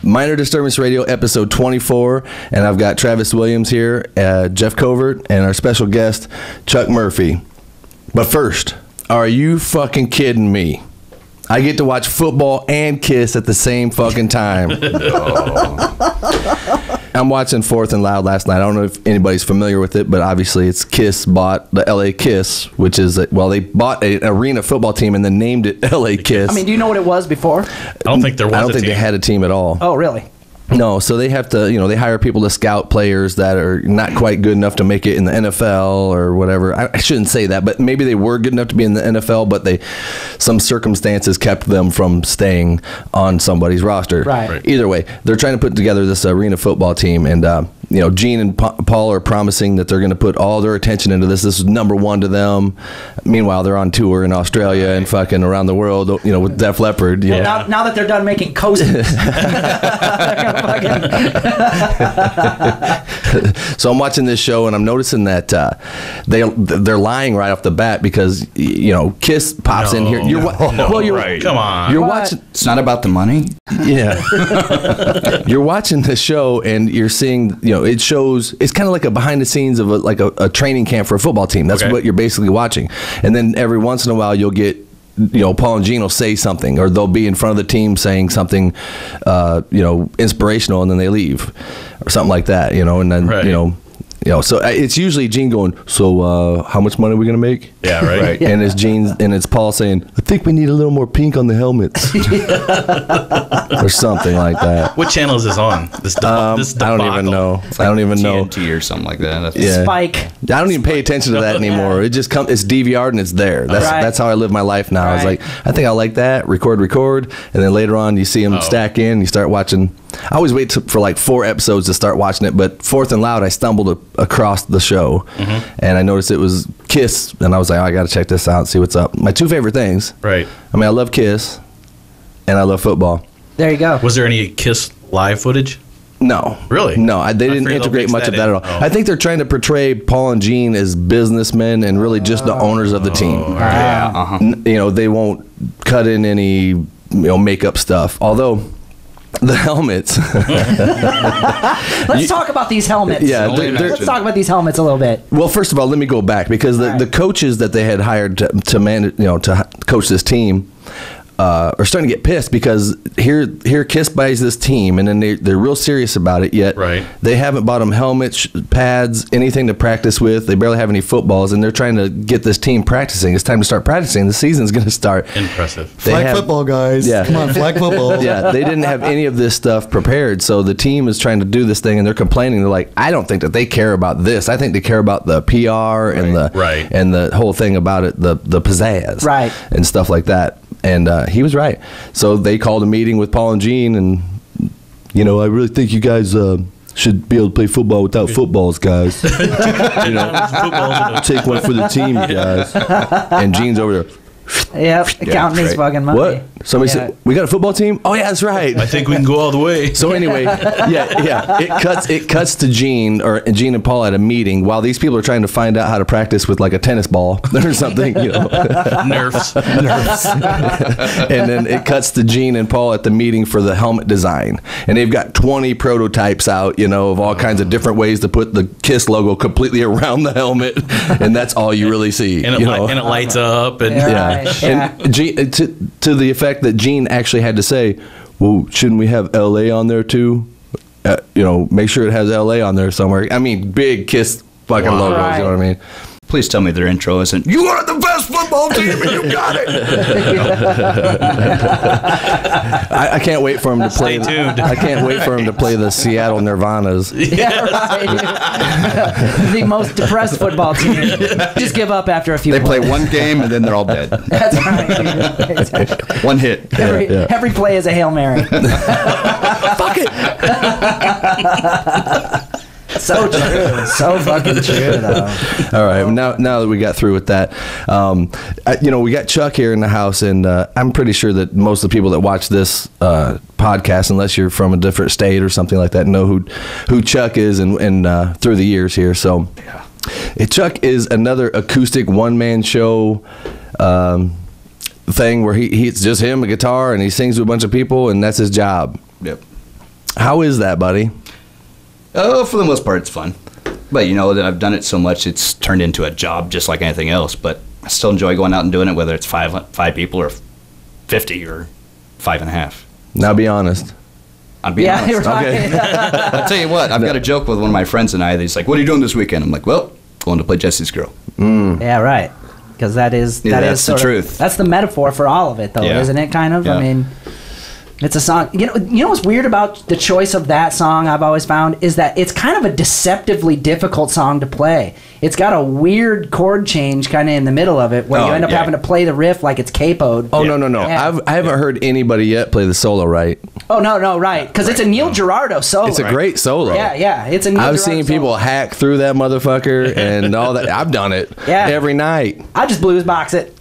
Minor Disturbance Radio, episode 24, and I've got Travis Williams here, Jeff Covert, and our special guest, Chuck Murphy. But first, are you fucking kidding me? I get to watch football and Kiss at the same fucking time. I'm watching Fourth and Loud last night. I don't know if anybody's familiar with it, but obviously it's Kiss bought the LA Kiss, which is, they bought an arena football team and then named it LA Kiss. I mean, do you know what it was before? I don't think there was I don't think they had a team at all. Oh, really? No, so they have to, they hire people to scout players that are not quite good enough to make it in the NFL or whatever. I shouldn't say that, but maybe they were good enough to be in the NFL, but some circumstances kept them from staying on somebody's roster. Right. Either way, they're trying to put together this arena football team, and Gene and Paul are promising that they're going to put all their attention into this. This is number one to them. Meanwhile, they're on tour in Australia and fucking around the world, with Def Leppard. Now that they're done making coasters. So I'm watching this show and I'm noticing that they're lying right off the bat because Kiss pops in here. You're right. Come on. You're watching. It's not about the money. Yeah. You're watching the show and you're seeing. It shows. It's kind of like a behind the scenes of a training camp for a football team. That's what you're basically watching. And then every once in a while you'll get. Paul and Gene will say something, or they'll be in front of the team saying something, inspirational, and then they leave, or something like that, and then, right. So it's usually Gene going, so how much money are we going to make? Yeah, right. And it's Paul saying, I think we need a little more pink on the helmets. Or something like that. What channel is this on? This I don't even know. I don't even know. TNT or something like that. Spike. I don't even pay attention to that anymore. It just comes. It's DVR'd and it's there. That's how I live my life now. I was like, I think I like that. Record, and then later on you see them stack in. You start watching. I always wait for like 4 episodes to start watching it. But Fourth and Loud, I stumbled across the show, and I noticed it was Kiss, and I was like, I got to check this out and see what's up. My 2 favorite things. Right. I mean, I love Kiss, and I love football. There you go. Was there any Kiss live footage? No. Really? No, they didn't integrate much of that at all. I think they're trying to portray Paul and Gene as businessmen and really just the owners of the team. Yeah. They won't cut in any makeup stuff. Although the helmets. Let's talk about these helmets. Yeah, let's talk about these helmets a little bit. Well, first of all, let me go back because the coaches that they had hired to coach this team are starting to get pissed because here Kiss buys this team and then they're real serious about it, yet they haven't bought them helmets, pads, anything to practice with. They barely have any footballs, and they're trying to get this team practicing. It's time to start practicing. The season's going to start. Impressive. Flag football, guys. Yeah. Come on, flag football. Yeah, they didn't have any of this stuff prepared, so the team is trying to do this thing, and they're complaining. They're like, I don't think that they care about this. I think they care about the PR and the whole thing about it, the pizzazz, and stuff like that. And he was right. So they called a meeting with Paul and Gene, and I really think you guys should be able to play football without footballs, guys. Take one for the team, guys. And Gene's over there. Yep, counting his fucking money. What? Somebody said, we got a football team? Oh, yeah, that's right. I think we can go all the way. So anyway, it cuts to Gene and Paul at a meeting while these people are trying to find out how to practice with like a tennis ball or something, Nerfs. And then it cuts to Gene and Paul at the meeting for the helmet design. And they've got 20 prototypes out, of all kinds of different ways to put the Kiss logo completely around the helmet. And that's all you really see. And it lights up. And And Gene, to the effect that Gene actually had to say, well, shouldn't we have LA on there too? Make sure it has LA on there somewhere. I mean, big Kiss fucking logos, you know what I mean? Please tell me their intro isn't, you are the best football team and you got it. I can't wait for him to play. Stay tuned. I can't wait for him to play the Seattle Nirvanas. Yeah, right. The most depressed football team. Just give up after a few They play plays. one game and then they're all dead. That's right. Exactly. One hit. Every play is a Hail Mary. Fuck it. So true. So fucking true, though. All right. Now that we got through with that, we got Chuck here in the house, and I'm pretty sure that most of the people that watch this podcast, unless you're from a different state or something like that, know who Chuck is and through the years here. So Chuck is another acoustic one-man show thing where it's just him, a guitar, and he sings to a bunch of people, and that's his job. Yep. How is that, buddy? Oh, for the most part, it's fun. But that I've done it so much, it's turned into a job just like anything else. But I still enjoy going out and doing it, whether it's five people or 50 or 5.5. Now be honest. I'm being honest. You're right. Okay. I'll tell you what, I've got a joke with one of my friends and I. He's like, "What are you doing this weekend?" I'm like, "Well, going to play Jesse's Girl." Yeah, right. Because that's the sort truth. Of, that's the metaphor for all of it, though, Yeah. isn't it? Kind of. Yeah. I mean, it's a song. You know what's weird about the choice of that song? I've always found is that it's kind of a deceptively difficult song to play. It's got a weird chord change kind of in the middle of it, where you end up having to play the riff like it's capoed. Oh, no. Yeah. I haven't heard anybody yet play the solo right. Oh, no, right. Because it's a Neil Giraldo solo. It's a great solo. Yeah. It's a Neil I've Giraldo seen solo. people hack through that motherfucker and all that. I've done it every night. I just blues box it.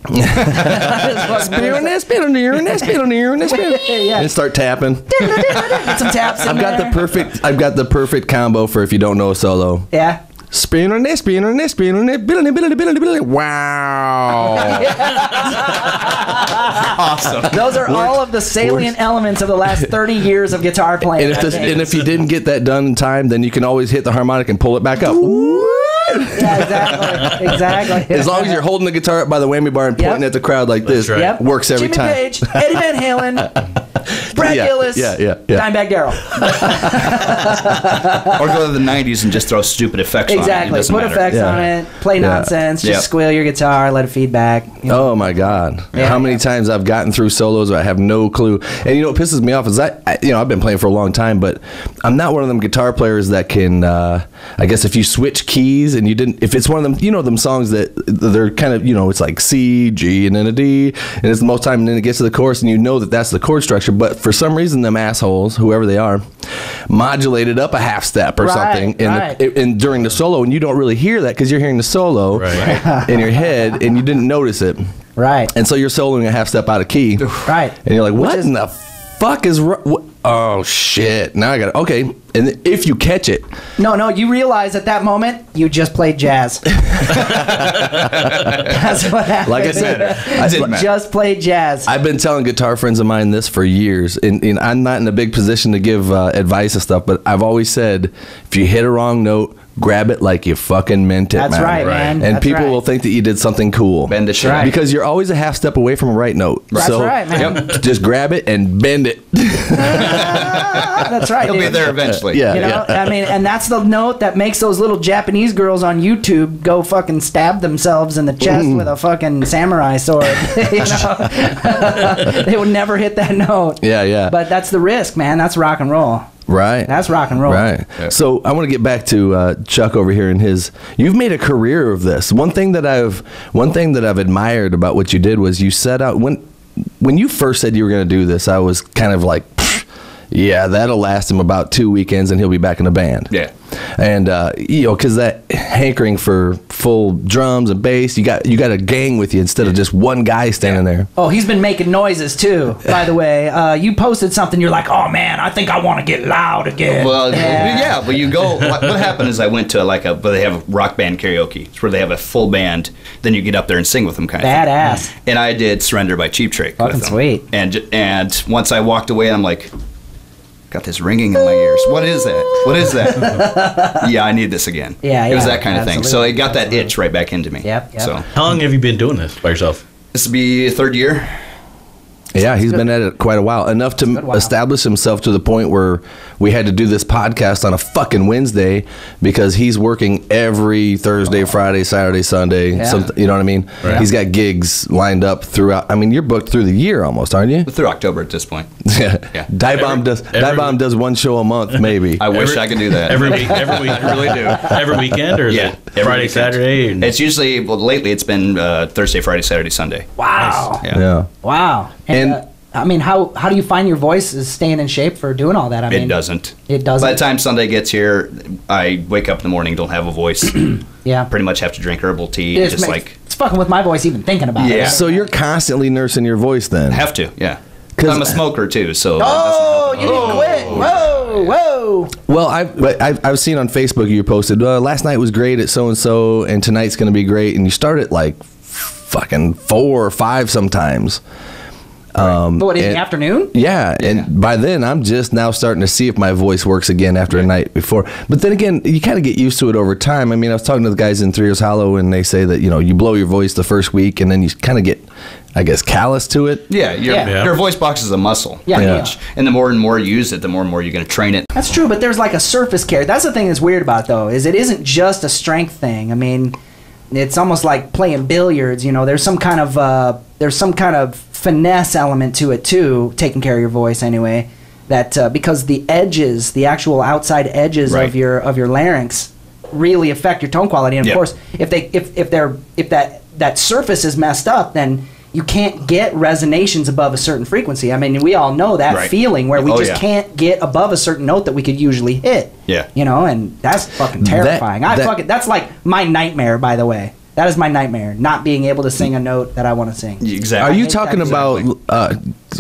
And start tapping. Get some taps in I've got the perfect combo for if you don't know a solo. Yeah. Spin on this, spin on this, spin on this, billy. Wow. Awesome. Those are all of the salient elements of the last 30 years of guitar playing. And if you didn't get that done in time, then you can always hit the harmonic and pull it back up. Yeah, exactly. As long as you're holding the guitar up by the whammy bar and pointing at the crowd like this, right. Yep. works every Jimmy time. Page, Eddie Van Halen, Brad Gillis, Dimebag Darrell. Or go to the 90s and just throw stupid effects on it. Exactly. Put effects on it. Play nonsense. Just squeal your guitar. Let it feedback. Oh my God! How many times I've gotten through solos where I have no clue. And what pisses me off is I've been playing for a long time, but I'm not one of them guitar players that can. I guess if you switch keys and you didn't, if it's one of them, them songs that they're kind of, it's like C, G, and then a D, and it's the most time, and then it gets to the chorus, and that's the chord structure. But for some reason, them assholes, whoever they are, modulated up a half step or something in during the solo, and you don't really hear that because you're hearing the solo in your head, and you didn't notice it. Right. And so you're soloing a half step out of key. Right. And you're like, what in the fuck is wrong? Oh, shit. Now I got it. Okay. And if you catch it. No, you realize at that moment, you just played jazz. That's what happened. Like I said, just played jazz. I've been telling guitar friends of mine this for years. And I'm not in a big position to give advice and stuff, but I've always said, if you hit a wrong note, grab it like you fucking meant it, That's man. right, man. And That's people right. will think that you did something cool. Bend the shit. Right. Because you're always a half step away from a right note. That's so right, man. just grab it and bend it. That's right. He'll be dude. there eventually. I mean, and that's the note that makes those little Japanese girls on YouTube go fucking stab themselves in the chest with a fucking samurai sword. They would never hit that note. Yeah. But that's the risk, man. That's rock and roll. Right. That's rock and roll. Right. Yeah. So I want to get back to Chuck over here and you've made a career of this. One thing that I've admired about what you did was you set out when you first said you were going to do this, I was kind of like, yeah, that'll last him about 2 weekends and he'll be back in the band. Yeah. And because that hankering for full drums and bass, you got a gang with you instead of just one guy standing there. Oh, he's been making noises too, by the way. You posted something, you're like, oh man, I think I want to get loud again. Well, yeah, but you go, what happened is I went to where they have a rock band karaoke. It's where they have a full band, then you get up there and sing with them kind of thing. Badass. And I did Surrender by Cheap Trick Fucking with them. sweet. And once I walked away, I'm like, got this ringing in my ears. What is that? Yeah, I need this again. Yeah, It was that kind of thing. So absolutely. it got that itch right back into me. Yep. So How long have you been doing this by yourself? this will be third year. Yeah, he's been at it quite a while. Enough to establish himself to the point where we had to do this podcast on a fucking Wednesday because he's working every Thursday, Friday, Saturday, Sunday. Yeah. You know what I mean? Right. He's got gigs lined up throughout. I mean, you're booked through the year almost, aren't you? Through October at this point. Yeah. Die Bomb every- does one show a month, maybe. I wish I could do that. Every week, I really do. every weekend, or is Yeah, it every Friday, weekend. Saturday? And It's usually, lately it's been Thursday, Friday, Saturday, Sunday. Wow. Yeah. Wow. And- I mean, how do you find your voice is staying in shape for doing all that? I mean, It doesn't. It doesn't. By the time Sunday gets here, I wake up in the morning, don't have a voice. Yeah. Pretty much have to drink herbal tea. It's fucking with my voice even thinking about it. Yeah. So you're constantly nursing your voice then? have to, yeah. 'Cause- I'm a smoker too, so. Oh, that you didn't quit. Whoa. Well, I've seen on Facebook you posted, last night was great at so-and-so, and tonight's going to be great, and you start at like fucking 4 or 5 sometimes. What, in the afternoon? Yeah, and by then I'm just now starting to see if my voice works again after a night before. But then again, you kind of get used to it over time. I mean, I was talking to the guys in 3 Years Hollow, and they say that, you know, you blow your voice the first week, and then you kind of get, I guess, callous to it. Yeah, your voice box is a muscle. Yeah. Pretty much. And the more and more you use it, the more and more you're going to train it. That's true, but there's like a surface carry. That's the thing that's weird about it, though, is it isn't just a strength thing. I mean, it's almost like playing billiards. You know, there's some kind of finesse element to it too, taking care of your voice anyway. That because the edges, the actual outside edges of your larynx, really affect your tone quality. And of course, if that surface is messed up, then you can't get resonations above a certain frequency. I mean, we all know that feeling where we can't get above a certain note that we could usually hit. Yeah. You know, and that's fucking terrifying. That's like my nightmare, by the way. That is my nightmare, not being able to sing a note that I want to sing. Exactly. Are you talking about,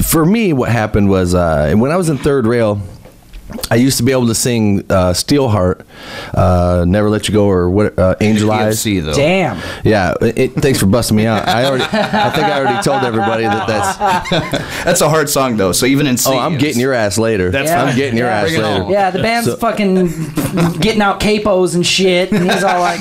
for me, what happened was, when I was in third rail, I used to be able to sing Steelheart, Never Let You Go, or what, Angel Eyes. Though. Damn. Yeah, thanks for busting me out. I think I already told everybody that's a hard song though. So even in C, I'm getting your ass later. I'm getting your ass later. Yeah, the band's fucking getting out capos and shit, and he's all like,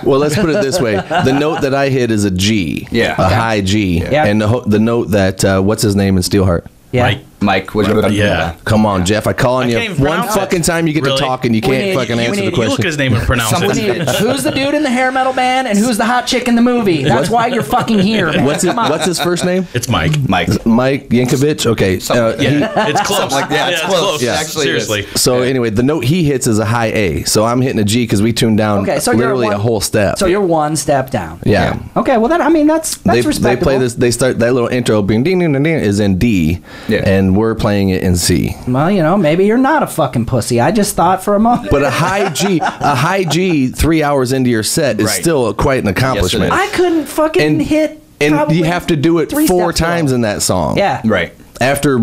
Well, let's put it this way: the note that I hit is a G, a high G, and the note that what's his name in Steelheart? Yeah. Mike, come on, Jeff. I call on you one fucking time you get to talk and you can't fucking answer the question. You look his name and pronounce it. Who's the dude in the hair metal band and who's the hot chick in the movie? That's why you're fucking here, man. What's his first name? It's Mike. Mike Yankovic. Okay. It's close. Like that. It's close. Yeah. Actually, seriously. So anyway, the note he hits is a high A. So I'm hitting a G because we tuned down literally a whole step. So you're one step down. Yeah. Okay. Well, that's respectable. They play this. They start that little intro being ding ding ding ding is in D, and we're playing it in C. Well, you know, maybe you're not a fucking pussy. I just thought for a moment. But a high G 3 hours into your set is still quite an accomplishment. I couldn't fucking hit. And you have to do it 4 times in that song. Yeah. Right. After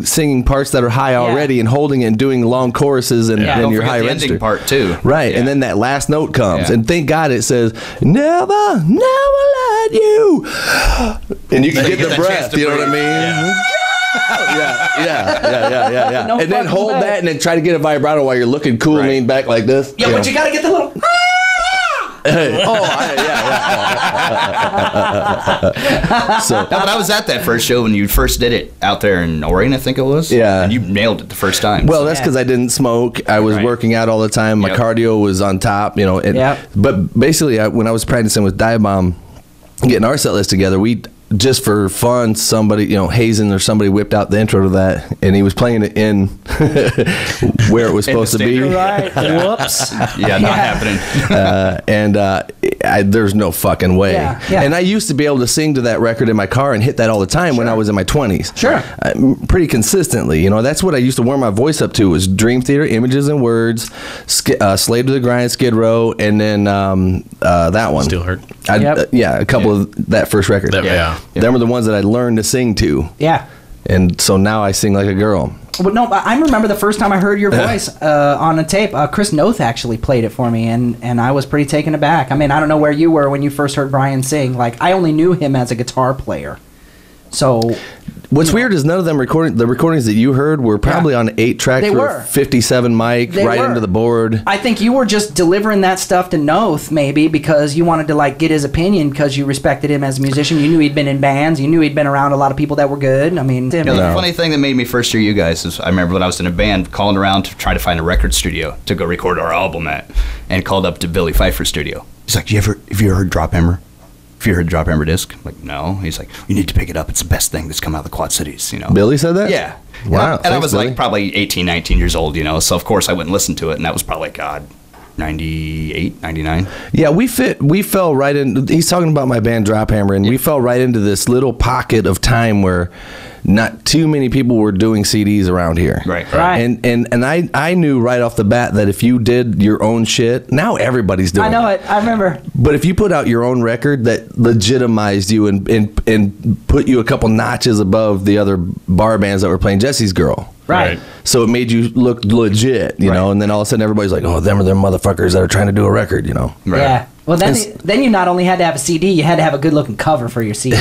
singing parts that are high already and holding it and doing long choruses and your high register. Ending part too. Right. And then that last note comes. And thank God it says, never let you. And you can get the breath. You know what I mean? Yeah. No, and then hold that and then try to get a vibrato while you're looking cool, lean back like this. Yeah, but you got to get the little... So, but I was at that first show when you first did it out there in Oregon, I think it was. Yeah. And you nailed it the first time. Well, that's because I didn't smoke. I was working out all the time. My cardio was on top, you know. But basically, when I was practicing with Diabomb, getting our set list together, we just for fun, somebody, you know, Hazen or somebody whipped out the intro to that, and he was playing it in where it was supposed to be. Right. Whoops. Not happening. There's no fucking way. Yeah. And I used to be able to sing to that record in my car and hit that all the time when I was in my 20s. Sure. Pretty consistently. You know, that's what I used to warm my voice up to was Dream Theater, Images and Words, Slave to the Grind, Skid Row, and then that one. Steelheart. A couple of that first record. Them were the ones that I learned to sing to. Yeah. And so now I sing like a girl. Well, no, I remember the first time I heard your voice on a tape. Chris Noth actually played it for me, and I was pretty taken aback. I mean, I don't know where you were when you first heard Brian sing. Like, I only knew him as a guitar player. So... What's weird is none of them the recordings that you heard were probably on 8-track or 57 mic, into the board. I think you were just delivering that stuff to Noth maybe because you wanted to like get his opinion because you respected him as a musician. You knew he'd been in bands. You knew he'd been around a lot of people that were good. I mean, the funny thing that made me first hear you guys is I remember when I was in a band calling around to try to find a record studio to go record our album at, and called up to Billy Pfeiffer's studio. He's like, have you ever heard Drop Hammer? Have you heard Drop Hammer disc? I'm like, no. He's like, you need to pick it up. It's the best thing that's come out of the Quad Cities, you know. Billy said that? Yeah. Wow. And I was like probably 18, 19 years old, you know, so of course I wouldn't listen to it, and that was probably, 98, 99. Yeah, we fell right in. He's talking about my band Drop Hammer, and we fell right into this little pocket of time where not too many people were doing CDs around here. Right. And I knew right off the bat that if you did your own shit, now everybody's doing it. I know it. I remember. But if you put out your own record that legitimized you and put you a couple notches above the other bar bands that were playing Jesse's Girl. Right. So it made you look legit, you know, and then all of a sudden everybody's like, oh, them are them motherfuckers that are trying to do a record, you know. Right. Yeah. Well, then you not only had to have a CD, you had to have a good-looking cover for your CD.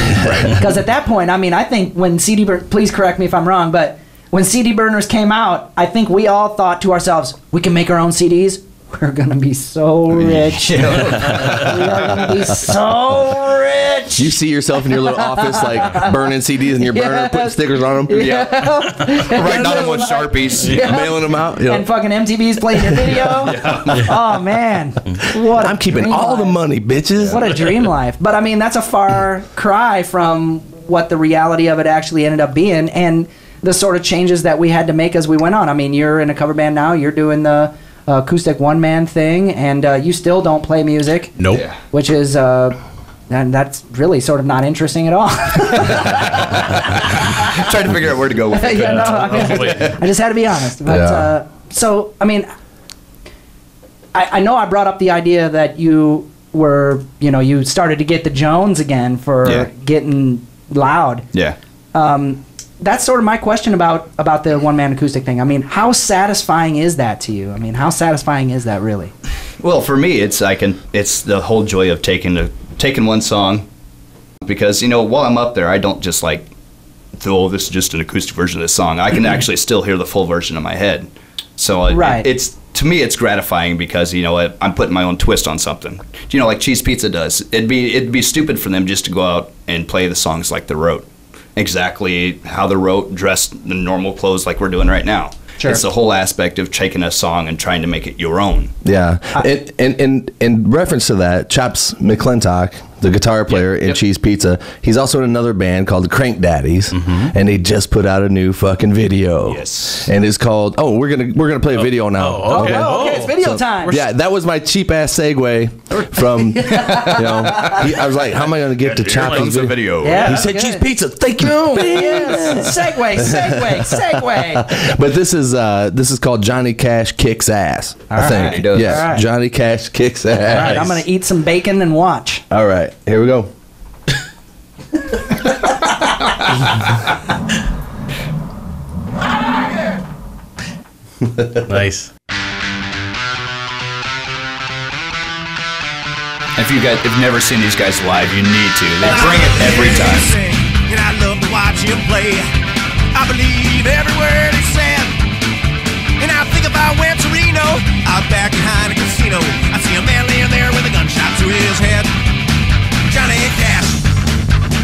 Because at that point, I mean, I think when please correct me if I'm wrong, but when CD burners came out, I think we all thought to ourselves, we can make our own CDs. We're going to be so rich. We are going to be so rich. You see yourself in your little office, like burning CDs in your burner, putting stickers on them. Writing on them with Sharpies. Mailing them out. And fucking MTV's playing your video. Oh, man. I'm keeping all the money, bitches. What a dream life. But, I mean, that's a far cry from what the reality of it actually ended up being and the sort of changes that we had to make as we went on. I mean, you're in a cover band now. You're doing the acoustic one-man thing, and you still don't play music. Nope. Yeah. Which is, and that's really sort of not interesting at all. Trying to figure out where to go with it. Yeah, no, I just had to be honest. But, so, I mean, I know I brought up the idea that you were, you started to get the Jones again for getting loud. Yeah. That's sort of my question about the one-man acoustic thing. I mean, how satisfying is that to you? I mean, how satisfying is that really? Well, for me, it's the whole joy of taking one song, because while I'm up there, I don't just like, oh, this is just an acoustic version of this song. I can actually still hear the full version in my head. So to me, it's gratifying because I'm putting my own twist on something. Like Cheese Pizza does. It'd be stupid for them just to go out and play the songs like they wrote. Exactly how they wrote, dressed in normal clothes like we're doing right now. Sure. It's the whole aspect of taking a song and trying to make it your own. Yeah. And in reference to that, Chops McClintock, the guitar player in Cheese Pizza, he's also in another band called the Krank Daddies, and they just put out a new fucking video. Yes. And it's called we're gonna play a video now. Okay, it's video time. Yeah, that was my cheap ass segue from I was like, how am I gonna get to Chops' video? Yeah, he said Cheese Pizza. Thank you. Yes. Segue. But this is called Johnny Cash Kicks Ass. I think. He does. Yes. Right. Johnny Cash Kicks Ass. All right, I'm gonna eat some bacon and watch. All right, here we go. Nice. If you guys have never seen these guys live, you need to. They bring it every time. And I love to watch him play. I believe every word he said. And I think about when Torino, out back behind a casino, I see a man laying there with a gunshot to his head. Johnny Cash,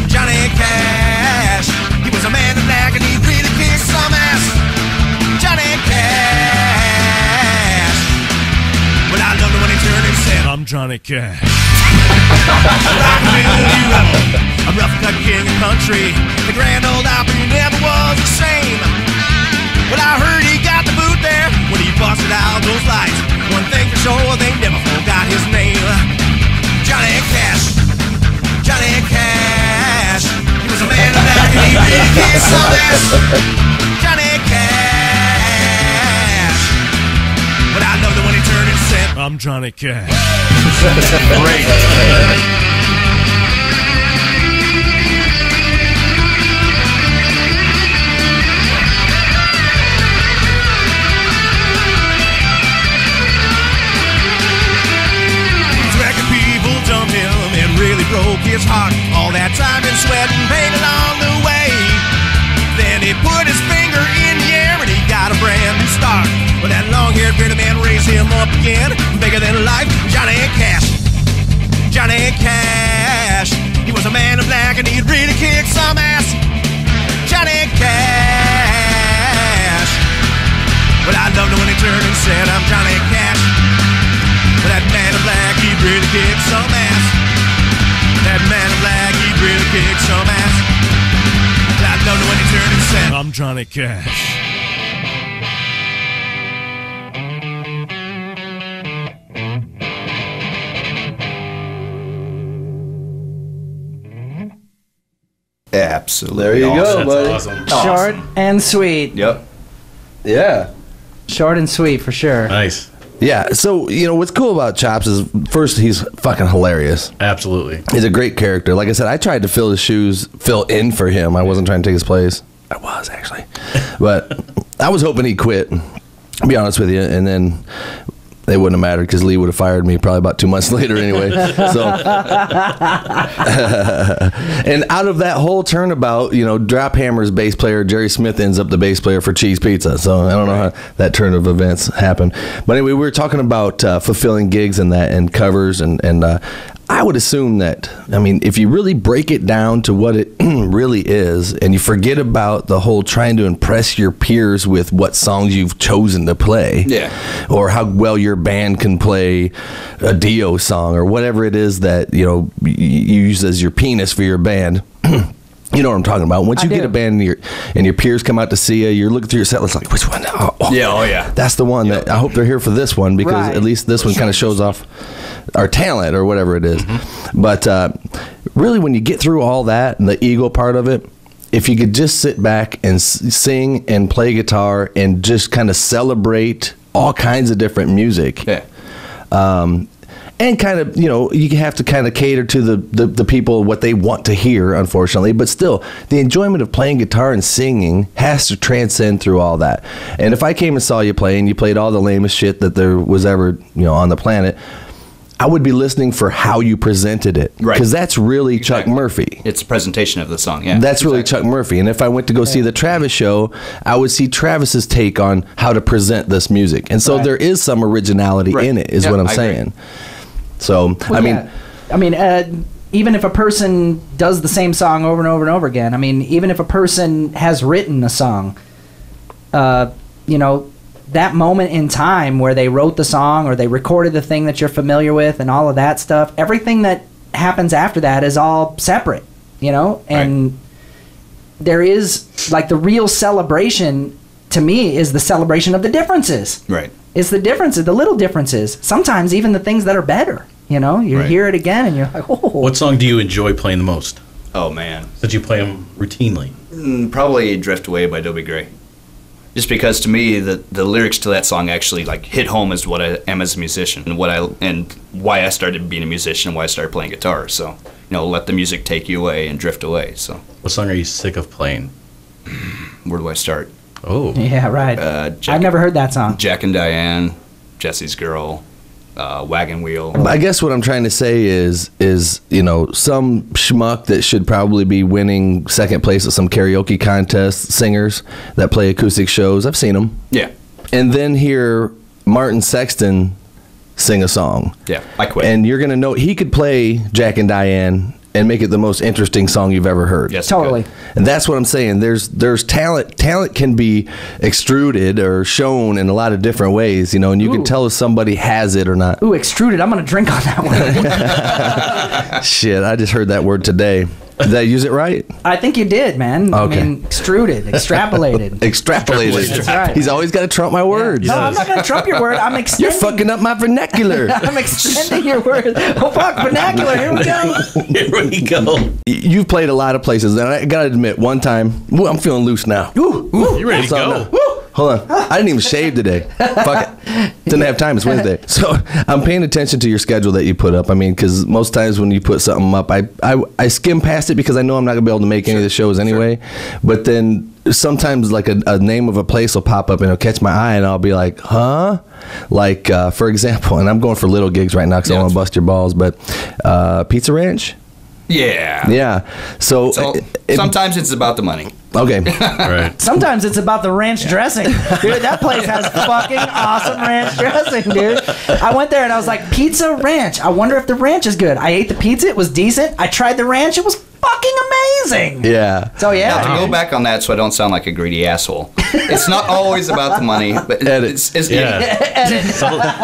Johnny Cash. He was a man in black and he really kicked some ass. Johnny Cash. But I loved it when he turned and said, I'm Johnny Cash. Rockabilly rebel, a rough cut king of country. The grand old opera never was the same. But I heard he got the boot there when he busted out those lights. One thing for sure, they never forgot his name. Johnny Cash, Johnny Cash. He was a man of black and he really kicked some ass. Johnny Cash. But I loved it when he turned and said, I'm Johnny Cash. Great. Broke his heart, all that time and sweat and pain along the way. Then he put his finger in the air and he got a brand new start. But that long-haired bearded man raised him up again, bigger than life. Johnny Cash, Johnny Cash. He was a man in black and he'd really kick some ass. Johnny Cash. But I loved it when he turned and said, I'm Johnny Cash. But that man in black, he'd really kick some ass. That man in black, he really kicked some ass. I loved it when he turned and said, I'm Johnny Cash. Absolutely. There you awesome. go, buddy. That's awesome. Short and sweet. Yep. Yeah. Short and sweet for sure. Nice. Yeah, so, what's cool about Chops is, first, he's fucking hilarious. Absolutely. He's a great character. Like I said, I tried to fill in for him. I wasn't trying to take his place. I was, actually. But I was hoping he'd quit, to be honest with you. And then it wouldn't have mattered because Lee would have fired me probably about 2 months later anyway. So, and out of that whole turnabout, you know, Drop Hammer's bass player Jerry Smith ends up the bass player for Cheese Pizza. So I don't know how that turn of events happened. But anyway, we were talking about fulfilling gigs and that and covers and I would assume that, I mean, if you really break it down to what it really is, and you forget about the whole trying to impress your peers with what songs you've chosen to play, or how well your band can play a Dio song, or whatever it is that, you know, you use as your penis for your band. You know what I'm talking about. Once you get a band and your peers come out to see you, you're looking through your set list like, which one? Yeah. That's the one that I hope they're here for this one, because at least this one kind of shows off our talent or whatever it is. But really, when you get through all that and the ego part of it, if you could just sit back and sing and play guitar and just kind of celebrate all kinds of different music. And kind of, you know, you have to kind of cater to the people, what they want to hear, unfortunately. But still, the enjoyment of playing guitar and singing has to transcend through all that. And if I came and saw you play and you played all the lamest shit that there was ever, you know, on the planet, I would be listening for how you presented it. Because that's really Chuck Murphy. It's a presentation of the song, That's really Chuck Murphy. And if I went to go see the Travis show, I would see Travis's take on how to present this music. And so there is some originality in it, is what I'm saying. So, well, I mean, even if a person does the same song over and over and over again, I mean, even if a person has written a song, you know, that moment in time where they wrote the song or they recorded the thing that you're familiar with and all of that stuff, everything that happens after that is all separate, you know? And there is, like, the real celebration, to me, is the celebration of the differences. It's the differences, the little differences. Sometimes even the things that are better. You know, you hear it again and you're like, oh. What song do you enjoy playing the most? Oh, man. That you play them routinely? Probably Drift Away by Dobie Gray. Just because to me, the lyrics to that song actually like hit home as what I am as a musician and why I started being a musician and why I started playing guitar. So, you know, let the music take you away and drift away. So, what song are you sick of playing? Where do I start? Oh. Yeah, right. I've never heard that song. Jack and Diane, Jesse's Girl, Wagon Wheel. I guess what I'm trying to say is you know, some schmuck that should probably be winning second place at some karaoke contest, singers that play acoustic shows. I've seen them. And then hear Martin Sexton sing a song. I quit. And you're gonna know he could play Jack and Diane and make it the most interesting song you've ever heard. Yes, totally. And that's what I'm saying. There's talent. Talent can be extruded or shown in a lot of different ways, you know, and you can tell if somebody has it or not. Ooh, extruded. I'm going to drink on that one. Shit, I just heard that word today. Did I use it right? I think you did, man. Okay. I mean, extruded, extrapolated. Extrapolated. That's right. He's always got to trump my words. No, I'm not going to trump your word. I'm extending. You're fucking up my vernacular. I'm extending your word. Oh, fuck, vernacular. Here we go. Here we go. You've played a lot of places, and I got to admit, one time, I'm feeling loose now. You ready to go? Hold on. I didn't even shave today. Fuck it. Didn't have time. It's Wednesday. So I'm paying attention to your schedule that you put up. I mean, because most times when you put something up, I skim past it because I know I'm not going to be able to make any of the shows anyway. But then sometimes like a name of a place will pop up and it'll catch my eye and I'll be like, huh? Like, for example, and I'm going for little gigs right now because I want to bust your balls, but Pizza Ranch? Yeah. So sometimes it's about the money. Okay. Right. Sometimes it's about the ranch dressing. Dude, that place has fucking awesome ranch dressing, dude. I went there and I was like, Pizza Ranch. I wonder if the ranch is good. I ate the pizza. It was decent. I tried the ranch. It was fucking amazing. Yeah. So, yeah. Now, to go back on that so I don't sound like a greedy asshole. It's not always about the money, but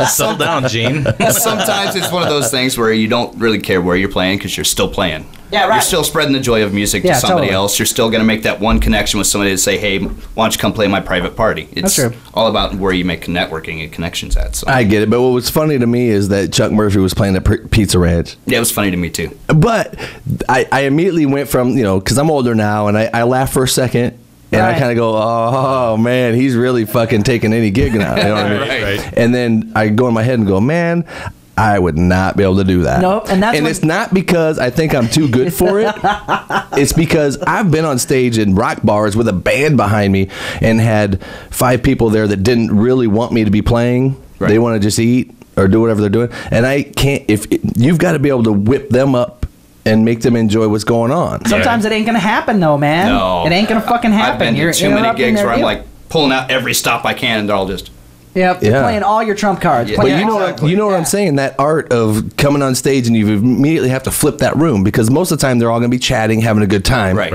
Settle down, Gene. Sometimes it's one of those things where you don't really care where you're playing because you're still playing. Yeah, right. You're still spreading the joy of music to somebody else. You're still going to make that one connection with somebody to say, hey, why don't you come play my private party? It's That's true. all about where you make networking and connections at. So. I get it, but what was funny to me is that Chuck Murphy was playing at Pizza Ranch. Yeah, it was funny to me too. But I immediately went from, you know, because I'm older now, and I laugh for a second. And I kind of go, oh, man, he's really fucking taking any gig now. You know what I mean? Right. And then I go in my head and go, man, I would not be able to do that. Nope. And it's not because I think I'm too good for it. It's because I've been on stage in rock bars with a band behind me and had 5 people there that didn't really want me to be playing. Right. They want to just eat or do whatever they're doing. And I can't, you've got to be able to whip them up and make them enjoy what's going on. Sometimes it ain't gonna happen though, man. No. It ain't gonna fucking happen. I've been to You're too many interrupting gigs their where I'm deal. like pulling out every stop I can, and they're all just. Yep, Yeah. playing all your trump cards. Yeah. But playing you know all- what, you know what I'm saying? That art of coming on stage and you immediately have to flip that room because most of the time they're all going to be chatting, having a good time. Right.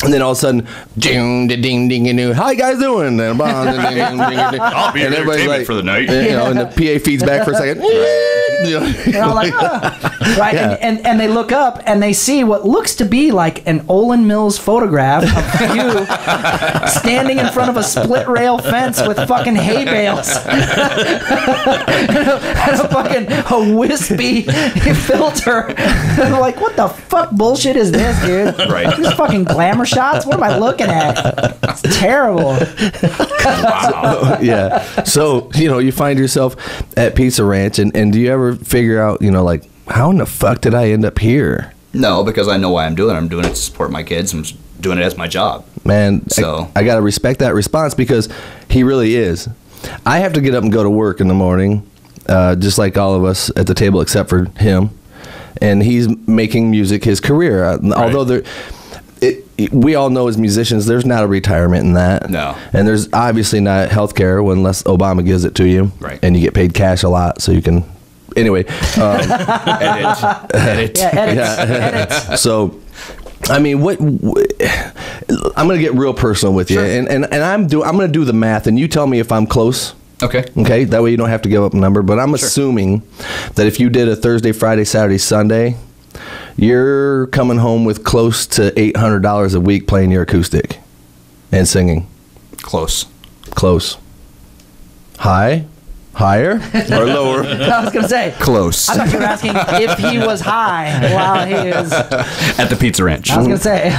And then all of a sudden, ding, ding, ding, ding, how you guys doing? And I'll be your entertainment for the night. You know, and the PA feeds back for a second. You know. They're all like, right? Yeah. And they look up and they see what looks to be like an Olin Mills photograph of you standing in front of a split rail fence with fucking hay bales and a wispy filter. I'm like, what the fuck bullshit is this, dude? Right. These fucking glamour shots? What am I looking at? It's terrible. Yeah. So, you know, you find yourself at Pizza Ranch and do you ever figure out, you know, like, how in the fuck did I end up here? No, because I know why I'm doing it. I'm doing it to support my kids. I'm doing it as my job. Man, So- I got to respect that response because he really is. I have to get up and go to work in the morning, just like all of us at the table except for him. And he's making music his career. Although we all know as musicians, there's not a retirement in that. No. And there's obviously not health care unless Obama gives it to you. Right. And you get paid cash a lot so you can... Anyway. Edit. Yeah, edits. So, I mean, I'm going to get real personal with you. Sure. And I'm going to do the math, and you tell me if I'm close. Okay. Okay? That way you don't have to give up a number. But I'm assuming that if you did a Thursday, Friday, Saturday, Sunday, you're coming home with close to $800 a week playing your acoustic and singing. Close. Close. High? Higher? Or lower? I was gonna say Close. I thought you were asking if he was high while he is. At the Pizza Ranch. I was gonna say,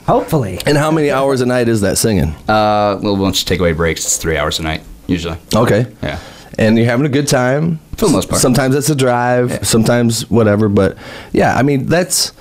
hopefully. And how many hours a night is that singing? Well, once you take away breaks, it's 3 hours a night, usually. Okay. Yeah. And you're having a good time. For the most part. Sometimes it's a drive, sometimes whatever. But yeah, I mean, that's,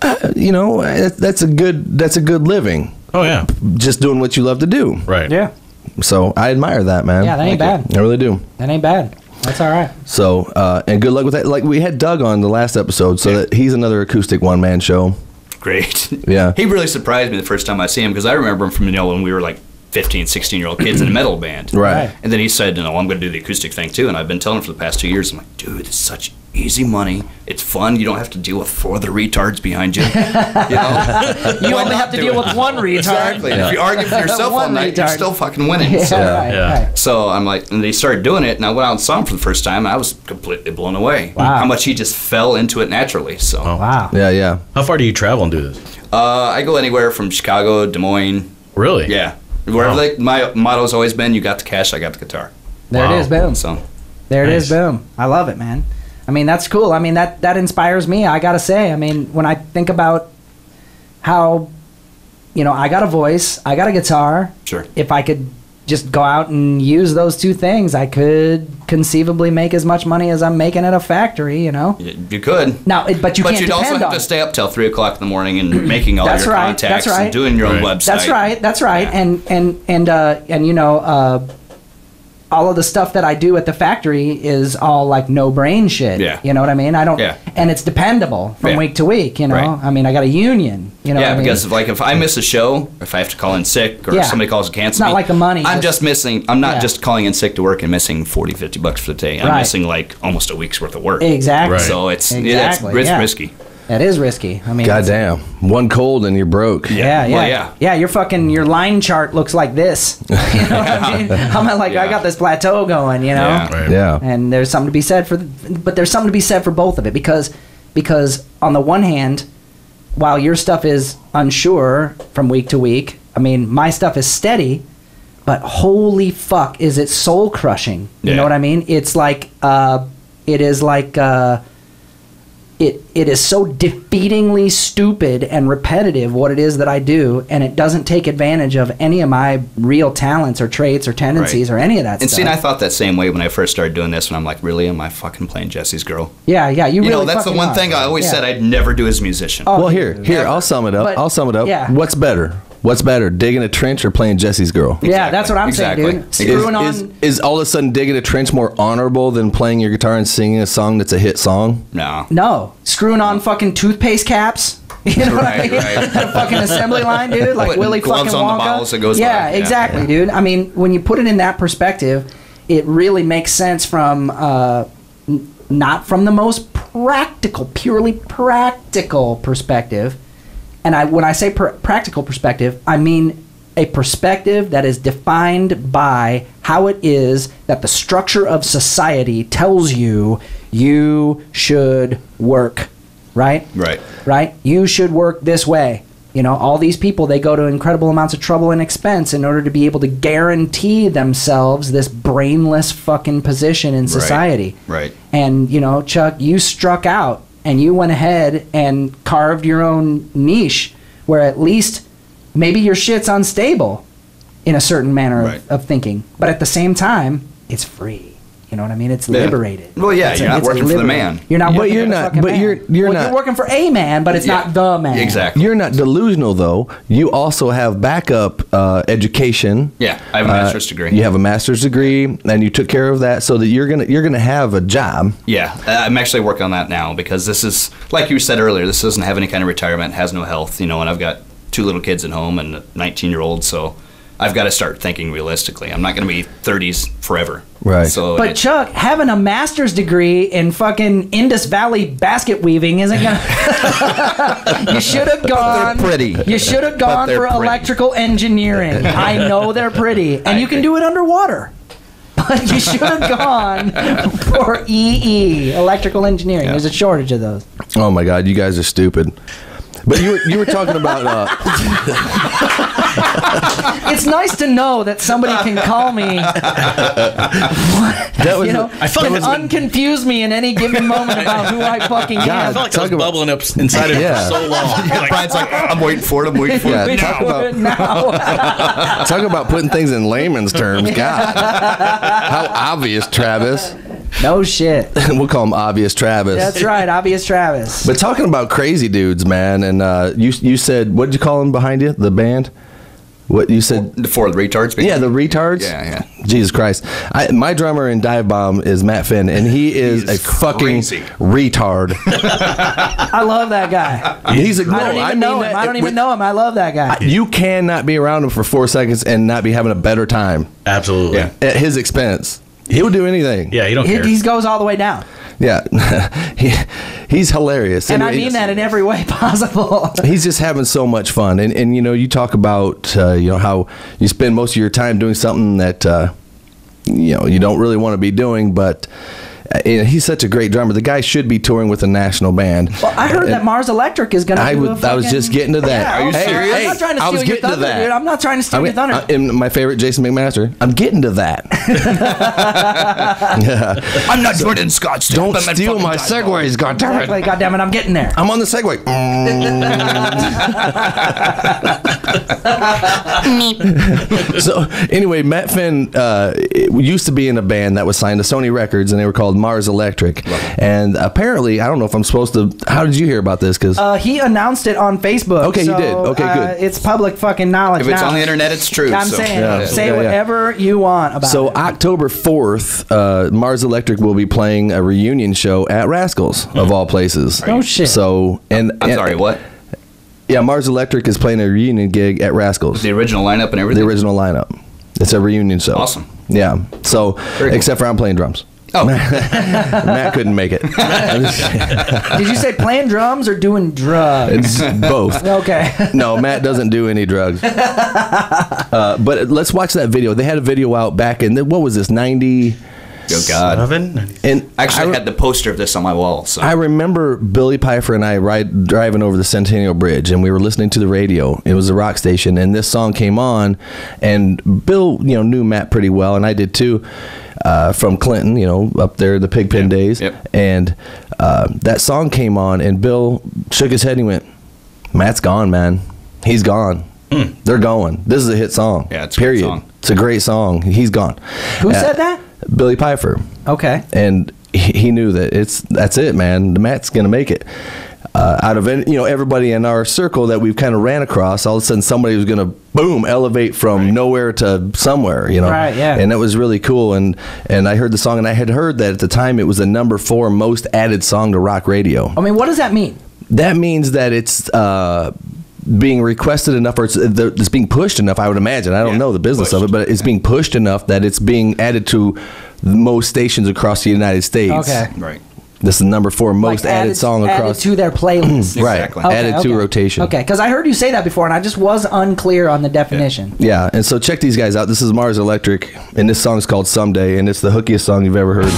that's a good living. Oh, yeah. Just doing what you love to do. Right. Yeah. So I admire that, man. Yeah, that ain't bad. I really do. That ain't bad. That's all right. So, and good luck with that. Like, we had Doug on the last episode, so that he's another acoustic one-man show. Great. Yeah. He really surprised me the first time I see him because I remember him from, when we were like 15, 16-year-old kids in a metal band. Right. And then he said, I'm going to do the acoustic thing too. And I've been telling him for the past 2 years, I'm like, dude, it's such easy money. It's fun. You don't have to deal with 4 of the retards behind you. You only have to deal with one retard. Exactly. If you argue with yourself all One night, you're retard. still fucking winning. Yeah, So. right, Yeah. right. So I'm like, and they started doing it, and I went out and saw him for the first time, and I was completely blown away. Wow. How much he just fell into it naturally. So Wow. Yeah. How far do you travel and do this? I go anywhere from Chicago, Des Moines. Really? Yeah. Wherever Wow. my motto's always been, you got the cash, I got the guitar. There Wow. it is. Boom. So There it is. Nice. Boom. I love it, man. I mean, that's cool. I mean, that inspires me. I gotta say. I mean, when I think about how, I got a voice, I got a guitar. Sure. If I could just go out and use those two things, I could conceivably make as much money as I'm making at a factory. you could. Now, but you But can't you'd also depend have on to it. stay up till 3 o'clock in the morning and making all That's your right, contacts that's right. and doing your own Right. website. That's right. Yeah. And all of the stuff that I do at the factory is all like no brain shit. Yeah. You know what I mean? I don't. Yeah. And it's dependable from Yeah. week to week. Right. I mean, I got a union. You know. Yeah, what I mean? because if I miss a show, if I have to call in sick, or Yeah. if somebody calls and cancels It's not me, like the money, I'm it's- just missing. I'm not Yeah. just calling in sick to work and missing $40-$50 for the day. I'm Right. missing like almost a week's worth of work. Exactly. Right. So it's Exactly, it's yeah. risky. That is risky. I mean. Goddamn. One cold and you're broke. Yeah, yeah, Well, yeah. Your line chart looks like this. You know what I mean? I'm like, I Yeah. got this plateau going. Yeah. Right. Yeah. And there's something to be said but there's something to be said for both of it because on the one hand, while your stuff is unsure from week to week, I mean, my stuff is steady, but holy fuck, is it soul crushing? You Yeah. know what I mean? It's like, it is so defeatingly stupid and repetitive what it is that I do, and it doesn't take advantage of any of my real talents or traits or tendencies Right. or any of that And stuff. see, and I thought that same way when I first started doing this, and I'm like, really, am I fucking playing Jesse's Girl? Yeah, you really that's the fucking one are. thing I always Yeah. said I'd never do as a musician. Oh, Well, here, Yeah. I'll sum it up. But- I'll sum it up. yeah. What's better? What's better, digging a trench or playing Jesse's Girl? Yeah, that's what I'm saying, dude. Screwing on. Is all of a sudden digging a trench more honorable than playing your guitar and singing a song that's a hit song? No. Screwing on fucking toothpaste caps. You know what I mean? At a fucking assembly line, dude, like Willy fucking Wonka. On the bottles, it goes yeah, by. Exactly, dude. I mean, when you put it in that perspective, it really makes sense from not from the most practical, purely practical perspective. And when I say practical perspective, I mean a perspective that is defined by how it is that the structure of society tells you should work. Right? Right? You should work this way. You know, all these people, they go to incredible amounts of trouble and expense in order to be able to guarantee themselves this brainless fucking position in society. Right. And, you know, Chuck, you struck out and you went ahead and carved your own niche where at least maybe your shit's unstable in a certain manner of thinking. But at the same time, it's free. You know what I mean? It's liberated. Well, yeah, you're not working for the man. You're not working for the fucking man. You're working for a man, but it's not the man. Exactly. You're not delusional, though. You also have backup education. Yeah, I have a master's degree. You have a master's degree, and you took care of that so that you're gonna have a job. Yeah, I'm actually working on that now because this is, like you said earlier, this doesn't have any kind of retirement, has no health, you know, and I've got 2 little kids at home and a 19-year-old, so I've got to start thinking realistically. I'm not going to be 30s forever. Right. So, but Chuck, having a master's degree in fucking Indus Valley basket weaving isn't gonna. You should have gone. They're pretty. You should have gone for electrical engineering. I know they're pretty, and you can do it underwater. But you should have gone for EE, electrical engineering. There's a shortage of those. Oh my God, you guys are stupid. But you were talking about. It's nice to know that somebody can call me. Can unconfuse me in any given moment about who I fucking am. I felt like I was bubbling up inside of it for so long. Brian's like, I'm waiting for it. Talk about putting things in layman's terms. God, how obvious, Travis. No shit. We'll call him Obvious Travis. That's right, Obvious Travis. But talking about crazy dudes, man, and you said, what did you call them behind you? The band? What you said? For the retards? Yeah, the retards? Yeah. Jesus Christ. My drummer in Dive Bomb is Matt Finn, and he is a fucking retard. I love that guy. I don't even know him. I love that guy. You cannot be around him for 4 seconds and not be having a better time. Absolutely. Yeah. At his expense. He'll do anything. Yeah, he don't care. He goes all the way down. Yeah. He's hilarious. And I mean that in every way possible. He's just having so much fun. And you know, you talk about, how you spend most of your time doing something that, you don't really want to be doing, but he's such a great drummer. The guy should be touring with a national band. Well, I heard that Mars Electric is going to do a fucking... I was just getting to that. Yeah, Are you serious? I'm not trying to steal your thunder, dude. I'm not trying to steal your thunder. And my favorite, Jason McMaster, I'm getting to that. I'm not Jordan Scott. Don't steal my segues, goddammit. Exactly, goddammit, I'm getting there. I'm on the segue. So anyway, Matt Finn used to be in a band that was signed to Sony Records, and they were called Mars Electric. And apparently, I don't know if I'm supposed to. How did you hear about this? Because he announced it on Facebook. Okay, he did. Okay, good. It's public fucking knowledge. If it's on the internet, it's true. I'm saying, say whatever you want about it. So October 4th, Mars Electric will be playing a reunion show at Rascals, of all places. No shit. So I'm sorry, what? Yeah, Mars Electric is playing a reunion gig at Rascals. The original lineup and everything? The original lineup. It's a reunion show. Awesome. Yeah. So, except for I'm playing drums. Oh. Matt couldn't make it. Did you say playing drums or doing drugs? It's both. Okay. No, Matt doesn't do any drugs. But let's watch that video. They had a video out back in, what was this, 90... Oh, God. And actually, I had the poster of this on my wall. So I remember Billy Pfeiffer and I driving over the Centennial Bridge, and we were listening to the radio. It was a rock station, and this song came on, and Bill, knew Matt pretty well, and I did too, from Clinton, up there, the Pigpen days. Yep. And that song came on, and Bill shook his head and he went, "Matt's gone, man. He's gone. They're going. This is a hit song. Yeah, it's period. a great song. It's a great song. He's gone." Who said that? Billy Pfeiffer. Okay. And he knew that that's it, man. The Matt's gonna make it. out of everybody in our circle that we've kind of ran across, all of a sudden somebody was going to boom elevate from nowhere to somewhere, Right, yeah. And it was really cool. And I heard the song, and I had heard that at the time it was the number 4 most added song to rock radio. I mean, what does that mean? That means that it's being requested enough, or it's being pushed enough, I would imagine. I don't know the business of it, but it's being pushed enough that it's being added to most stations across the United States. Okay. Right. This is the number 4 most added song across. Added to their playlist. Right. Exactly. Added to rotation. Okay, because I heard you say that before, and I just was unclear on the definition. Yeah, and so check these guys out. This is Mars Electric, and this song's called Someday, and it's the hookiest song you've ever heard.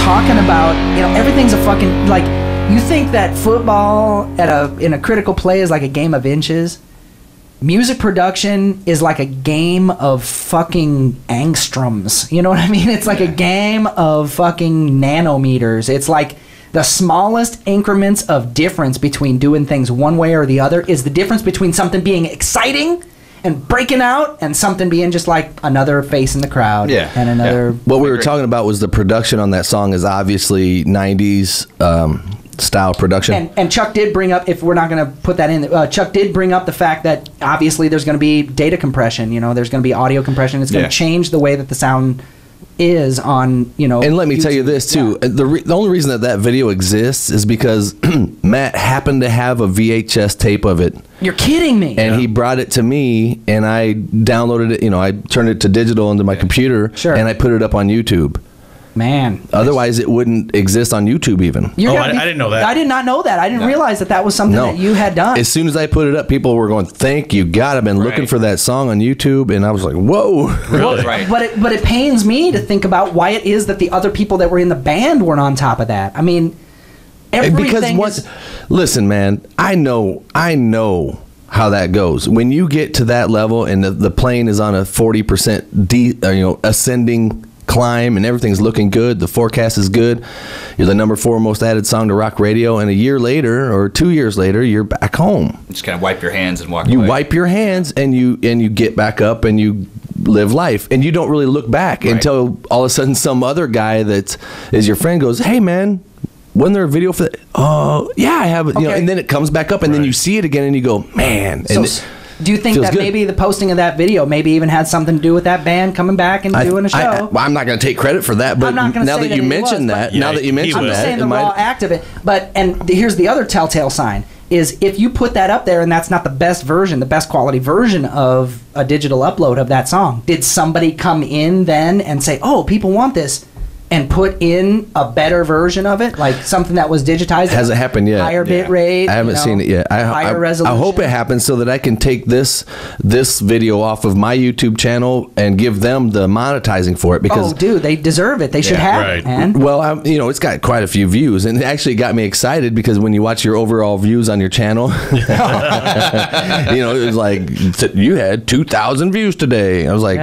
talking about, everything's a fucking, you think that football in a critical play is like a game of inches? Music production is like a game of fucking angstroms. You know what I mean? It's like a game of fucking nanometers. It's like the smallest increments of difference between doing things one way or the other is the difference between something being exciting and breaking out and something being just like another face in the crowd. Yeah. And another... Yeah. What we were talking about was the production on that song is obviously 90s style production. And Chuck did bring up, if we're not going to put that in, Chuck did bring up the fact that obviously there's going to be data compression, there's going to be audio compression. It's going to change the way that the sound is on, And let me YouTube. tell you this too. Yeah. The only reason that video exists is because Matt happened to have a VHS tape of it. You're kidding me. And he brought it to me, and I downloaded it. I turned it to digital into my computer, and I put it up on YouTube. Man. Otherwise, it wouldn't exist on YouTube even. I didn't know that. I did not know that. I didn't realize that was something that you had done. As soon as I put it up, people were going, "Thank you, God! I've been looking for that song on YouTube," and I was like, "Whoa!" Really? Right. But it pains me to think about why it is that the other people that were in the band weren't on top of that. I mean, everything listen, man, I know how that goes. When you get to that level and the plane is on a 40% ascending climb and everything's looking good. The forecast is good. You're the number 4 most added song to rock radio, and a year later or 2 years later, you're back home. You just kind of wipe your hands and walk You away. wipe your hands and you get back up and you live life, and you don't really look back until all of a sudden some other guy that is your friend goes, "Hey man, wasn't there a video for that?" "Oh yeah, I have it." You know, and then it comes back up, and then you see it again, and you go, "Man." So, And do you think that good. maybe the posting of that video maybe even had something to do with that band coming back and doing a show? I'm not going to take credit for that, but I'm not gonna now say that you that he mention was, that, but- now that you mention I'm just that, saying the it might- raw act of it. But here's the other telltale sign is if you put that up there and that's not the best version, the best quality version of a digital upload of that song, did somebody come in then and say, "Oh, people want this," and put in a better version of it, like something that was digitized? Hasn't happened yet. Higher bit rate. I haven't seen it yet. Higher resolution. I hope it happens so that I can take this video off of my YouTube channel and give them the monetizing for it, because Oh, dude, they deserve it. They should have it, man. well, it's got quite a few views, and it actually got me excited because when you watch your overall views on your channel, it was like you had 2,000 views today. I was like,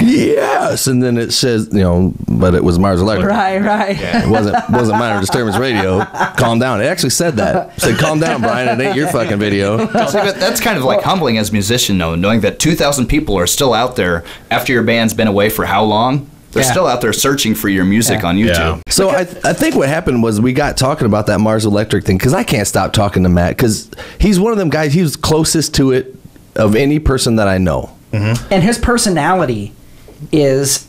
yes, and then it says, but it was Mars Electric. Right. It wasn't Minor Disturbance Radio. Calm down. It actually said that. It said, "Calm down, Brian. It ain't your fucking video." See, but that's kind of like humbling as a musician, though, knowing that 2,000 people are still out there after your band's been away for how long? They're still out there searching for your music on YouTube. So I think what happened was we got talking about that Mars Electric thing, because I can't stop talking to Matt, because he's one of them guys. He was closest to it of any person that I know. Mm-hmm. And his personality is...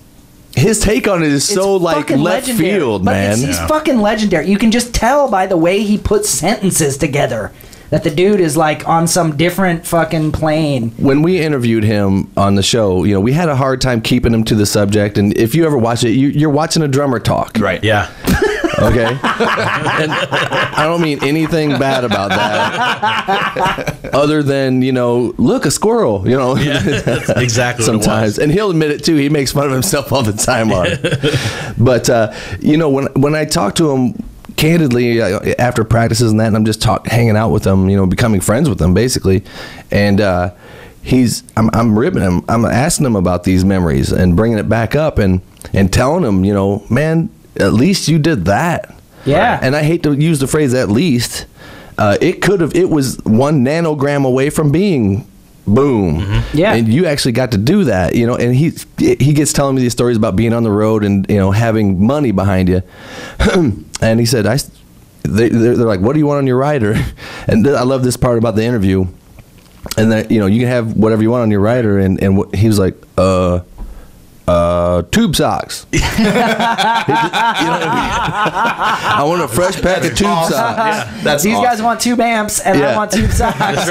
His take on it is so like left field, man. He's fucking legendary. You can just tell by the way he puts sentences together that the dude is like on some different fucking plane. When we interviewed him on the show, we had a hard time keeping him to the subject. And if you ever watch it, you're watching a drummer talk. Right. Yeah. Okay. And I don't mean anything bad about that, other than look, a squirrel. Yeah, that's exactly. Sometimes, what it was. and he'll admit it too. He makes fun of himself all the time on it. But when I talk to him candidly after practices and that, and I'm just hanging out with him, becoming friends with him basically, and I'm ribbing him. I'm asking him about these memories and bringing it back up and telling him, man, at least you did that. Yeah. And I hate to use the phrase "at least." It was 1 nanogram away from being boom. Mm-hmm. Yeah. And you actually got to do that, and he gets telling me these stories about being on the road and having money behind you. And he said, they're like, "What do you want on your rider?" And I love this part about the interview. And that you can have whatever you want on your rider, and he was like, tube socks. I want a fresh pack of tube socks. Yeah, that's These awesome. guys want tube amps, and I want tube socks.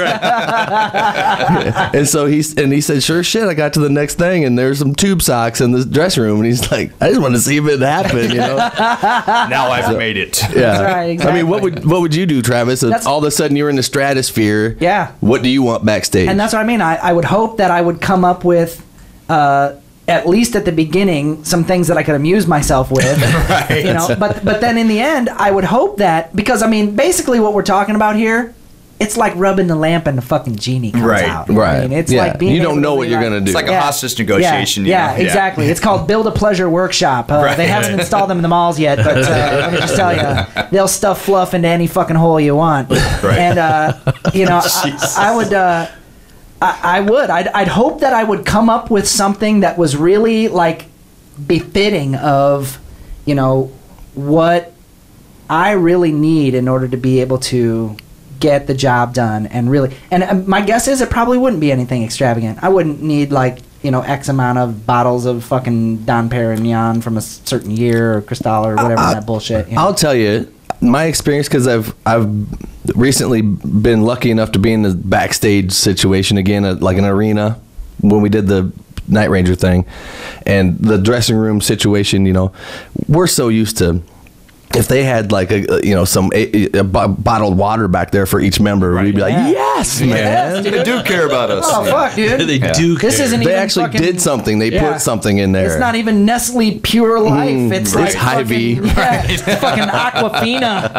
And so he said, "Sure shit, I got to the next thing, and there's some tube socks in the dressing room." And he's like, "I just want to see if it happen, Now I've made it. Yeah. That's right, exactly. I mean, what would you do, Travis? If all of a sudden you're in the stratosphere. Yeah. What do you want backstage? And that's what I mean. I would hope that I would come up with, at least at the beginning, some things that I could amuse myself with. Right. But then in the end, I would hope that, because I mean, basically what we're talking about here, it's like rubbing the lamp and the fucking genie comes out. Right. I mean, it's like being you don't able know to what you're realize- gonna do. It's like a hostage negotiation. Yeah, exactly. It's called Build a Pleasure Workshop. They haven't installed them in the malls yet, but let me just tell you, they'll stuff fluff into any fucking hole you want. Right. And I'd hope that I would come up with something that was really like befitting of, what I really need in order to be able to get the job done. And my guess is it probably wouldn't be anything extravagant. I wouldn't need X amount of bottles of fucking Dom Perignon from a certain year or Cristal or whatever that bullshit. I'll tell you my experience, because I've recently been lucky enough to be in the backstage situation again, like an arena when we did the Night Ranger thing, and the dressing room situation. We're so used to, if they had like a bottled water back there for each member, we'd be like, yes, man. They do care about us. Oh, fuck, dude. They do. This isn't They even actually fucking, did something. They put something in there. It's not even Nestle Pure Life. It's like Hy-Vee. fucking, it's fucking Aquafina.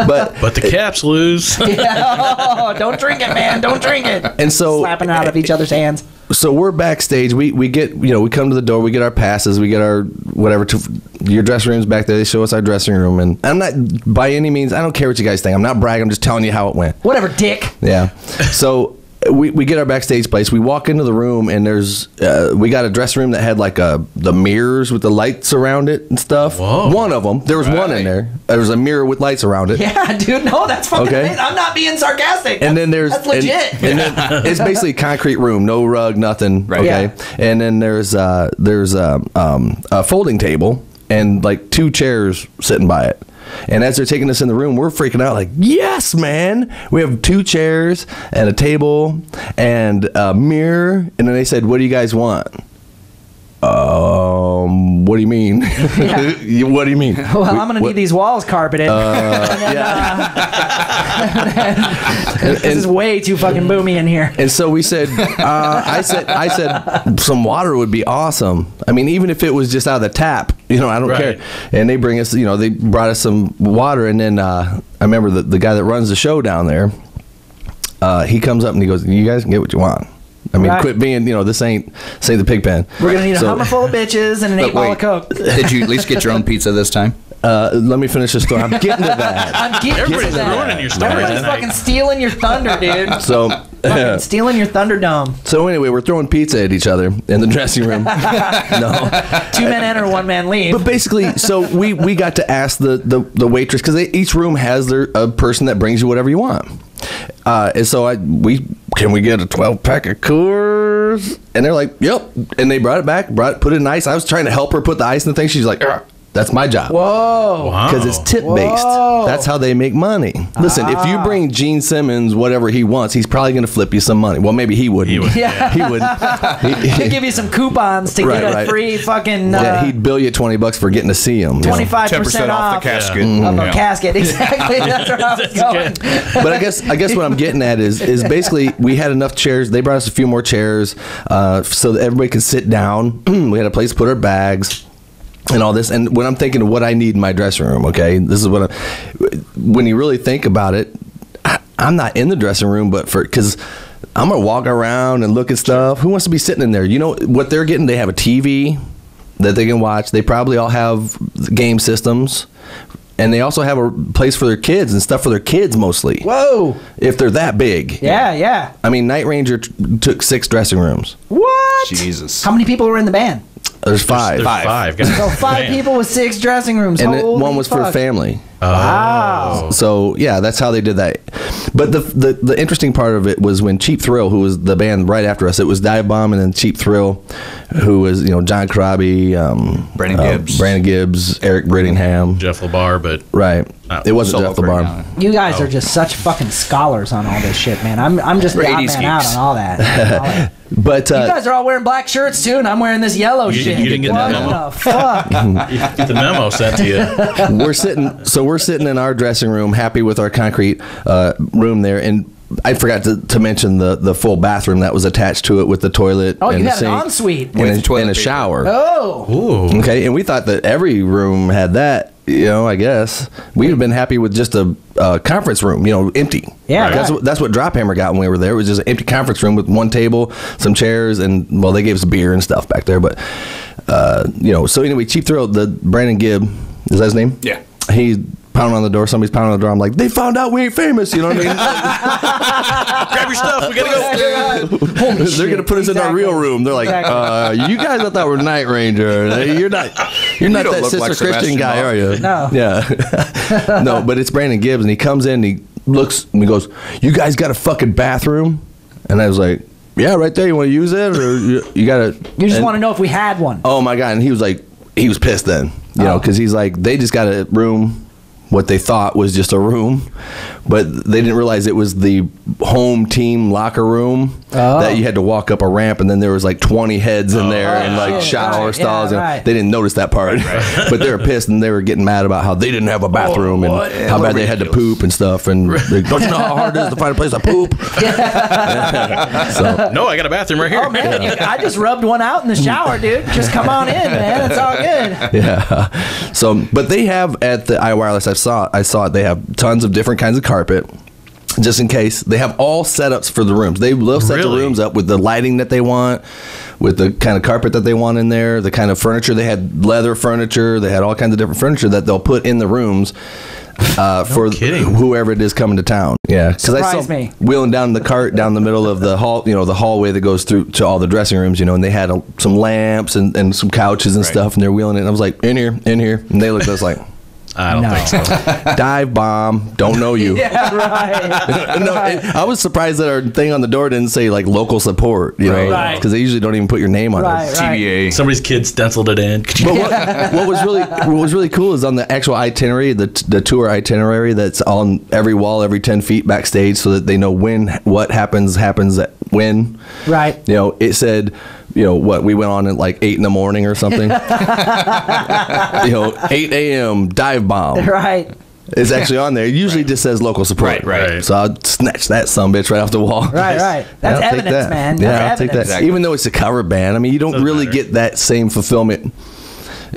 but the caps lose. Don't drink it, man. Don't drink it. and so Slapping it out of each other's hands. So we're backstage. We get, we come to the door. We get our passes. We get our whatever. Your dressing room's back there. They show us our dressing room. And I'm not, by any means, I don't care what you guys think. I'm not bragging. I'm just telling you how it went. Whatever, dick. Yeah. So we get our backstage place. We walk into the room, and there's we got a dressing room that had like the mirrors with the lights around it and stuff. Whoa. One of them. There was one in there. There was a mirror with lights around it. Yeah, dude. No, that's fucking amazing. I'm not being sarcastic. And then that's legit. And then it's basically a concrete room, no rug, nothing. Right. Okay. Yeah. And then there's a folding table and like 2 chairs sitting by it. And as they're taking us in the room, we're freaking out like, yes, man. We have 2 chairs and a table and a mirror. And then they said, what do you guys want? What do you mean? Yeah. What do you mean? Well, I'm going to need these walls carpeted. This is way too fucking boomy in here. And so we said, I said some water would be awesome. I mean, even if it was just out of the tap, I don't care. And they bring us, they brought us some water. And then I remember the guy that runs the show down there, he comes up and he goes, you guys can get what you want. I mean, quit being, this ain't the pig pen. We're going to need a Hummer full of bitches and an 8-ball of Coke. Did you at least get your own pizza this time? Let me finish the story. I'm getting to that. Everybody's ruining your story. Everybody's fucking stealing your thunder, dude. So, fucking stealing your Thunderdome. So anyway, we're throwing pizza at each other in the dressing room. No. 2 men enter, 1 man leave. But basically, so we got to ask the waitress, because each room has a person that brings you whatever you want. And so can we get a 12-pack of Coors? And they're like, yep. And they brought it back, put it in ice. I was trying to help her put the ice in the thing. She's like, that's my job. Whoa. Because it's tip-based. That's how they make money. Listen, if you bring Gene Simmons whatever he wants, he's probably going to flip you some money. Well, maybe he wouldn't. He would. Yeah. He would. He'd give you some coupons to get a free fucking... he'd bill you $20 for getting to see him. 25% off the casket. Of a casket. Exactly. That's where I was going. But I guess what I'm getting at is basically we had enough chairs. They brought us a few more chairs so that everybody could sit down. We had a place to put our bags and all this. And when I'm thinking of what I need in my dressing room, okay, this is what when you really think about it, I'm not in the dressing room, but because I'm going to walk around and look at stuff. Who wants to be sitting in there? You know what they're getting? They have a TV that they can watch. They probably all have game systems. And they also have a place for their kids and stuff for their kids mostly. Whoa. If they're that big. Yeah. I mean, Night Ranger took 6 dressing rooms. What? Jesus. How many people were in the band? There's 5. There's 5 guys. So 5 people with 6 dressing rooms. And one was for family. Wow. So yeah, that's how they did that. But the interesting part of it was when Cheap Thrill, who was the band right after us, it was Dive Bomb and then Cheap Thrill, who was John Corabi, Brandon Gibbs, Eric Brittingham, Jeff LaBar, but right. It wasn't Jeff LaBar. You guys are just such fucking scholars on all this shit, man. I'm just the odd man out on all that. But you guys are all wearing black shirts too, and I'm wearing this yellow shit. You didn't get what the memo? What the fuck? Get the memo sent to you. We're sitting in our dressing room, happy with our concrete room there, and I forgot to mention the full bathroom that was attached to it with the toilet. Oh, and you the had sink an ensuite and a shower. Oh, ooh. Okay, and we thought that every room had that. I guess we'd have been happy with just a conference room, empty. Yeah, that's what Drop Hammer got when we were there. It was just an empty conference room with one table, some chairs, and they gave us beer and stuff back there. But so anyway, Cheap Thrill, the Brandon Gibb, is that his name? Yeah. He pounding on the door. Somebody's pounding on the door. I'm like, they found out we ain't famous. You know what I mean? Grab your stuff. We gotta go. They're gonna put us in our real room. They're like, you guys I thought were Night Ranger. You're not that Sister like Christian Sebastian guy, Bach. are you? No. Yeah. No, but it's Brandon Gibbs, and he comes in, and he looks, and he goes, "You guys got a fucking bathroom?" And I was like, "Yeah, right there. You want to use it, or you got to?" You just want to know if we had one. Oh my god! And he was like, he was pissed then, because he's like, they just got a room. What they thought was just a room, but they didn't realize it was the home team locker room that you had to walk up a ramp, and then there was like 20 heads in there and like shower stalls. Yeah, They didn't notice that part, but they were pissed and they were getting mad about how they didn't have a bathroom and how bad they had to poop and stuff. And they, don't you know how hard it is to find a place to poop? So, no, I got a bathroom right here. Oh man, I just rubbed one out in the shower, dude. Just come on in, man. It's all good. Yeah. So, but they have at the iWireless, I saw it. They have tons of different kinds of carpet. just in case. They have all setups for the rooms. They'll set the rooms up with the lighting that they want, with the kind of carpet that they want in there, the kind of furniture. They had leather furniture. They had all kinds of different furniture that they'll put in the rooms for whoever it is coming to town. Yeah, because I saw wheeling down the cart down the middle of the hall, the hallway that goes through to all the dressing rooms, and they had some lamps and some couches and stuff, and they're wheeling it. And I was like, in here, and they looked at us like, I don't think so. Dive bomb. Don't know you. Yeah, right. No, I was surprised that our thing on the door didn't say like local support, because they usually don't even put your name on it. TBA. Somebody's kid stenciled it in. But what was really cool is on the actual itinerary, the tour itinerary that's on every wall, every 10 feet backstage, so that they know what happens when. Right. It said, what we went on at like 8 a.m. or something. 8 a.m. dive bomb. Right. It's actually on there. It usually just says local support. Right. So I'll snatch that sumbitch right off the wall. Right. That's evidence, man. Yeah, I'll take that. Exactly. Even though it's a cover band, I mean, you don't really get that same fulfillment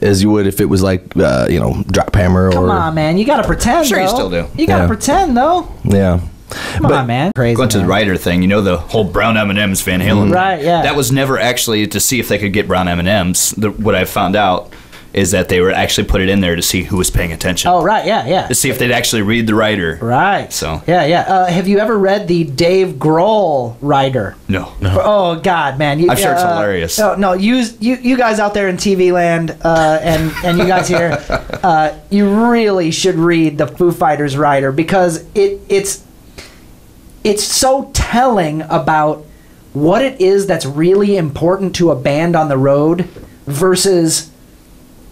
as you would if it was like, Drop Hammer. Come on, man. You got to pretend, Sure, though. you still do. You got to pretend, though. Yeah. Come on, man. Crazy. Going to the writer thing, the whole brown M&Ms Van Halen. Right, yeah. That was never actually to see if they could get brown M&Ms. What I found out is that they were actually put it in there to see who was paying attention. Oh, right, yeah. To see if they'd actually read the writer. Right. So. Yeah. Have you ever read the Dave Grohl writer? No. Oh God, man! I'm sure it's hilarious. No, you guys out there in TV land, and you guys here, you really should read the Foo Fighters writer, because it's so telling about what it is that's really important to a band on the road versus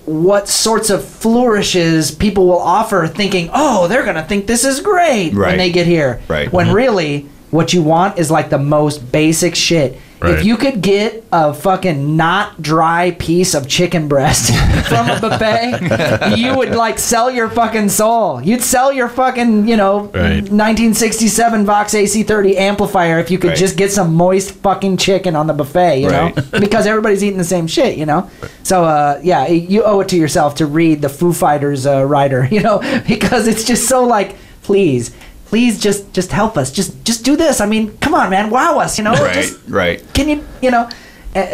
what sorts of flourishes people will offer, thinking, oh, they're gonna think this is great when they get here. Right. When really what you want is like the most basic shit. If you could get a fucking not dry piece of chicken breast from a buffet, you would like sell your fucking soul. You'd sell your fucking, 1967 Vox AC30 amplifier if you could just get some moist fucking chicken on the buffet, you know? Because everybody's eating the same shit, So, you owe it to yourself to read the Foo Fighters writer, because it's just so like, please just help us. Just do this. I mean, come on, man. Wow us, Right. Can you,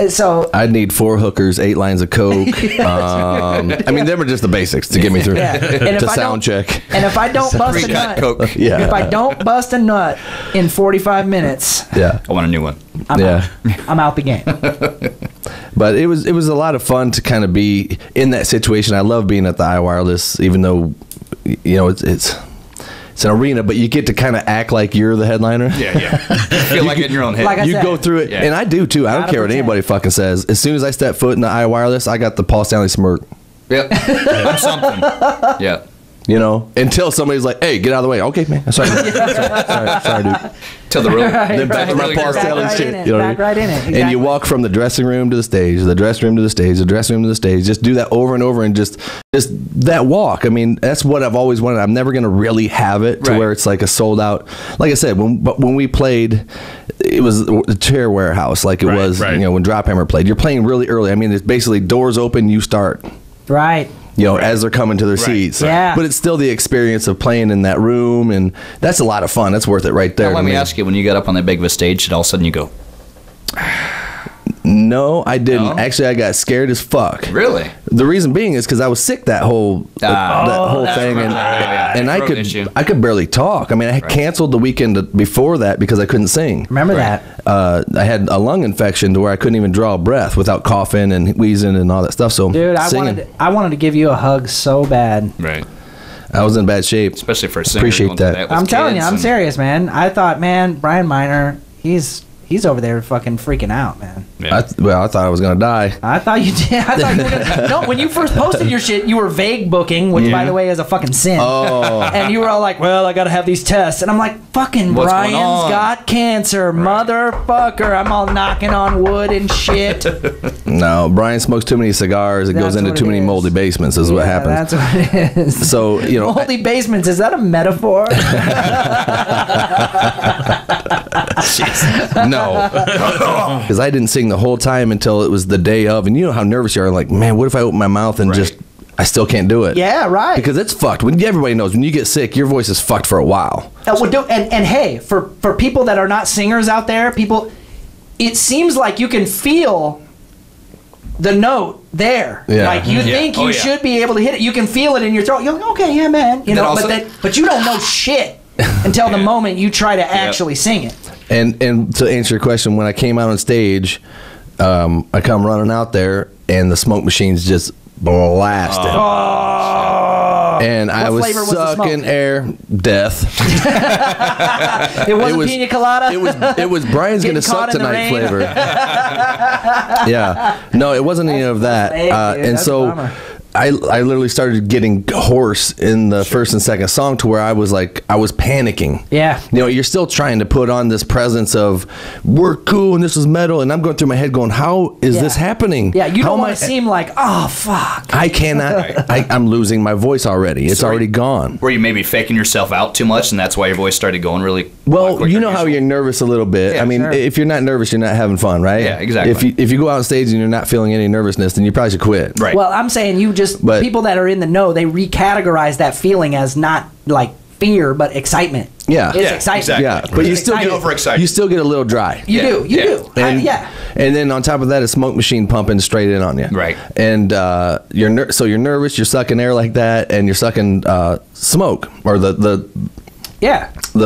so I'd need 4 hookers, 8 lines of Coke. I mean, them are just the basics to get me through. And to sound check. And if I don't bust a nut, Coke. if I don't bust a nut in 45 minutes, I want a new one. I'm out the game. But it was a lot of fun to kind of be in that situation. I love being at the iWireless, even though, it's an arena, but you get to kind of act like you're the headliner. Yeah. Feel like it in your own head. Like I You said, go through it, and I do too. I don't care what anybody fucking says. As soon as I step foot in the iWireless, I got the Paul Stanley smirk. Yep. I'm something. Yeah. Until somebody's like, "Hey, get out of the way." Okay, man. Sorry, dude. Till the room. Then back to my Paul Stanley shit. You know what I mean? Back right in it. Exactly. And you walk from the dressing room to the stage, the dressing room to the stage, the dressing room to the stage. Just do that over and over, and just that walk. I mean, that's what I've always wanted. I'm never gonna really have it to where it's like a sold out. Like I said, when we played, it was the Chair Warehouse, like it was. When Drop Hammer played. You're playing really early. I mean, it's basically doors open, you start. Right. As they're coming to their seats. Yeah. But it's still the experience of playing in that room, and that's a lot of fun. That's worth it right there. Now, let me ask you, when you got up on that big of a stage, did all of a sudden you go... No, I didn't. No? Actually, I got scared as fuck. Really? The reason being is because I was sick that whole thing, and I could barely talk. I mean, I had canceled the weekend before that because I couldn't sing. Remember that? I had a lung infection to where I couldn't even draw a breath without coughing and wheezing and all that stuff. So, dude, I wanted to give you a hug so bad. Right. I was in bad shape, especially for a singer. Appreciate that. I'm telling you, I'm serious, man. I thought, man, Brian Miner, he's over there fucking freaking out, man. Yeah. I thought I was gonna die. I thought you did. I thought you were gonna. No, when you first posted your shit, you were vague booking, which, by the way, is a fucking sin. Oh. And you were all like, "Well, I gotta have these tests," and I'm like, "Fucking What's Brian's going on? got cancer, motherfucker!" I'm all knocking on wood and shit. No, Brian smokes too many cigars. It goes into too many moldy basements. Is what happens. That's what it is. So moldy basements. Is that a metaphor? No, because I didn't sing the whole time until it was the day of, and you know how nervous you are. Like, man, what if I open my mouth and just I still can't do it. Yeah, right. Because it's fucked. Everybody knows when you get sick, your voice is fucked for a while. And hey, for people that are not singers out there, it seems like you can feel the note there. Yeah. Like you think you should be able to hit it. You can feel it in your throat. You're like, okay, yeah, man. You know, also, but you don't know shit until the moment you try to actually sing it. And to answer your question, when I came out on stage, I come running out there, and the smoke machine's just blasted. And I was sucking air. Death. It wasn't pina colada. It was Brian's gonna suck tonight flavor. Yeah. No, it wasn't any of that. And so I literally started getting hoarse in the first and second song to where I was panicking. Yeah. You know, you're still trying to put on this presence of we're cool and this is metal, and I'm going through my head going, how is this happening? Yeah, you don't want to seem like, oh fuck. I cannot. I'm losing my voice already. It's already gone. Were you maybe faking yourself out too much, and that's why your voice started going really? Well, you know how you're nervous a little bit. I mean, if you're not nervous, you're not having fun, right? Yeah, exactly. If you go out on stage and you're not feeling any nervousness, then you probably should quit. Right. Well, I'm saying people that are in the know, they recategorize that feeling as not like fear, but excitement. Yeah. It's excitement. Exactly. Yeah, but you still get a little dry. You do. And, and then on top of that, a smoke machine pumping straight in on you. Right. And you're nervous. You're sucking air like that, and you're sucking smoke or the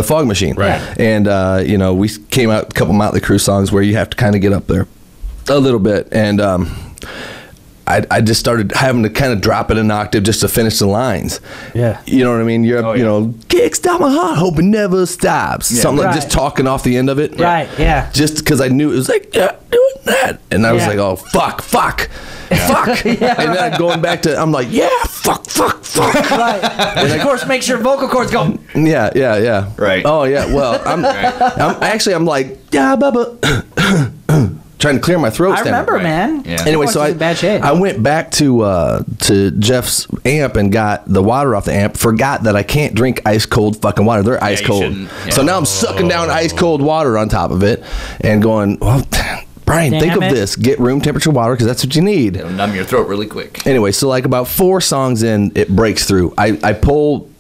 fog machine. Right. And you know, we came out a couple Motley Crue songs where you have to kind of get up there a little bit, and I just started having to kind of drop it an octave just to finish the lines. Yeah. You know what I mean? You know, kicks down my heart, hope it never stops. Yeah. Something like just talking off the end of it. Right, yeah. Just because I knew it was like, doing that. And I was like, oh, fuck. And then going back to, I'm like, fuck. Right. And of course makes your vocal cords go. Yeah. Right. Oh, yeah. Well, I'm like, bubba. Trying to clear my throat. I remember, man. Yeah. Anyway, so I went back to Jeff's amp and got the water off the amp. Forgot that I can't drink ice cold fucking water. They're ice cold. Yeah. So now I'm sucking down ice cold water on top of it and going, well, Brian, think of this. Get room temperature water because that's what you need. It'll numb your throat really quick. Anyway, so like about 4 songs in, it breaks through. I pull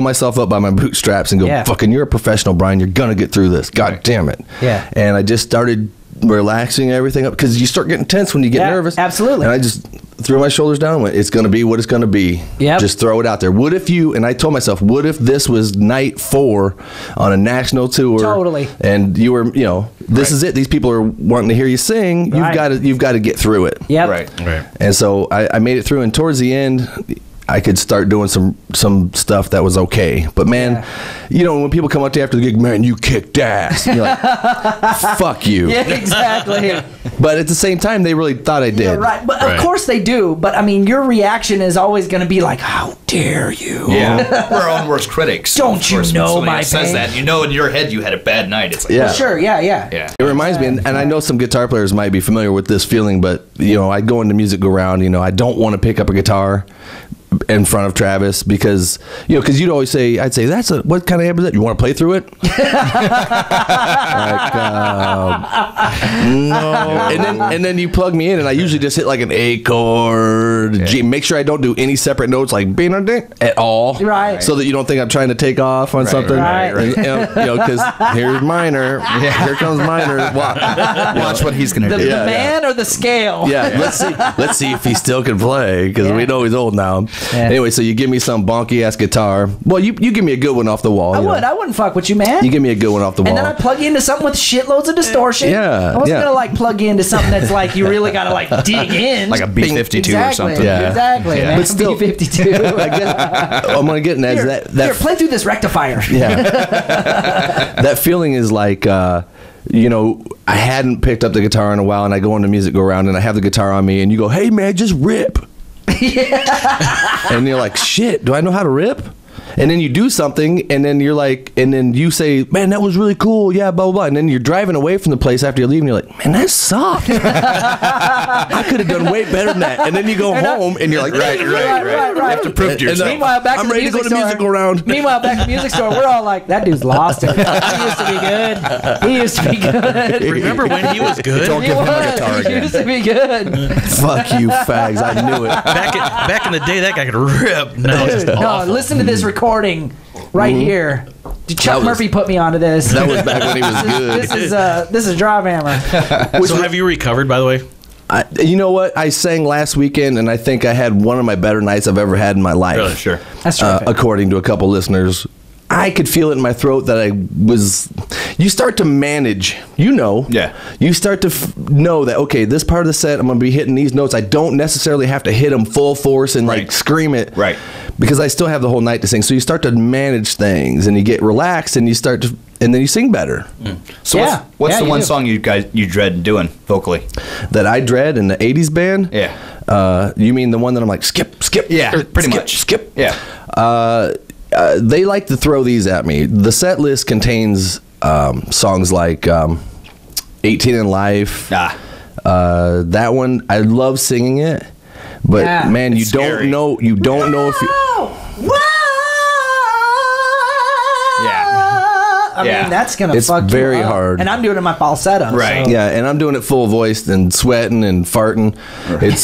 myself up by my bootstraps and go, fucking, you're a professional, Brian. You're gonna get through this. God damn it. Yeah. And I just started relaxing everything up because you start getting tense when you get nervous. Absolutely. And I just threw my shoulders down and went, it's going to be what it's going to be. Yep. Just throw it out there. And I told myself, what if this was night 4 on a national tour? Totally. And you were, this is it. These people are wanting to hear you sing. You've got to get through it. Yep. Right. And so I made it through, and towards the end, I could start doing some stuff that was okay. But man, when people come up to you after the gig, man, you kicked ass. And you're like, fuck you. Yeah, exactly. But at the same time, they really thought I did. Yeah, right. But of course they do. But I mean, your reaction is always going to be like, how dare you? Yeah. We're our own worst critics. Don't you know my says that, in your head you had a bad night. It's like, well, sure. Yeah. It reminds me, and I know some guitar players might be familiar with this feeling, but I go into music go round. I don't want to pick up a guitar in front of Travis because you'd always say, I'd say, what kind of amp is that? You want to play through it? No. And then you plug me in, and I usually just hit like an A chord, G. Make sure I don't do any separate notes like at all, right? So that you don't think I'm trying to take off on something, right. Because here's minor, here comes minor. Watch what he's gonna do. The man or the scale? Yeah, let's see if he still can play because we know he's old now. Yeah. Anyway, so you give me some bonky ass guitar. Well, you give me a good one off the wall. I wouldn't fuck with you, man. You give me a good one off the wall. And then I plug you into something with shitloads of distortion. Yeah. I wasn't gonna plug you into something that's like you really gotta dig in. Like a B-52 or something. Yeah. Exactly. Yeah. But still, B-52. I guess I'm gonna get that. Here, play through this rectifier. Yeah. That feeling is like I hadn't picked up the guitar in a while, and I go into music go around, and I have the guitar on me, and you go, "Hey man, just rip." And you're like, shit, do I know how to rip? And then you do something, and then you're like, and then you say, man, that was really cool. Yeah, blah, blah, blah. And then you're driving away from the place after you're leaving. You're like, man, that sucked. I could have done way better than that. And then you go home, and you're like, Right. You have to prove to yourself. Meanwhile, back I'm to the ready to go to music musical round. Meanwhile, back to the music store, we're all like, that dude's lost it. He used to be good. He used to be good. Remember when he was good? Don't He give him a was. guitar He again. used to be good. Fuck you, fags. I knew it. Back in the day, that guy could rip. No, it's Dude, just no, awful. listen to this recording right here. Chuck Murphy put me onto this. That was back when he was good. This is Drive Hammer. So have you recovered, by the way? You know what? I sang last weekend, and I think I had one of my better nights I've ever had in my life. Really? Sure. That's terrific. According to a couple listeners. I could feel it in my throat that I was. You start to manage, Yeah. You start to know that, okay, this part of the set, I'm going to be hitting these notes. I don't necessarily have to hit them full force and like scream it. Right. Because I still have the whole night to sing. So you start to manage things and you get relaxed and you start to, and then you sing better. So Yeah. what's Yeah, the you one do. song you dread doing vocally? That I dread in the 80s band? Yeah. You mean the one that I'm like, skip? Yeah, or pretty skip, much. Skip. Yeah. They like to throw these at me. The set list contains songs like 18 in Life. That one, I love singing it. But Yeah, man, you it's don't scary. know if you... I Yeah. mean, that's gonna It's fuck you very up. hard. And I'm doing it in my falsetto. Right. So. Yeah, and I'm doing it full voiced and sweating and farting. It's,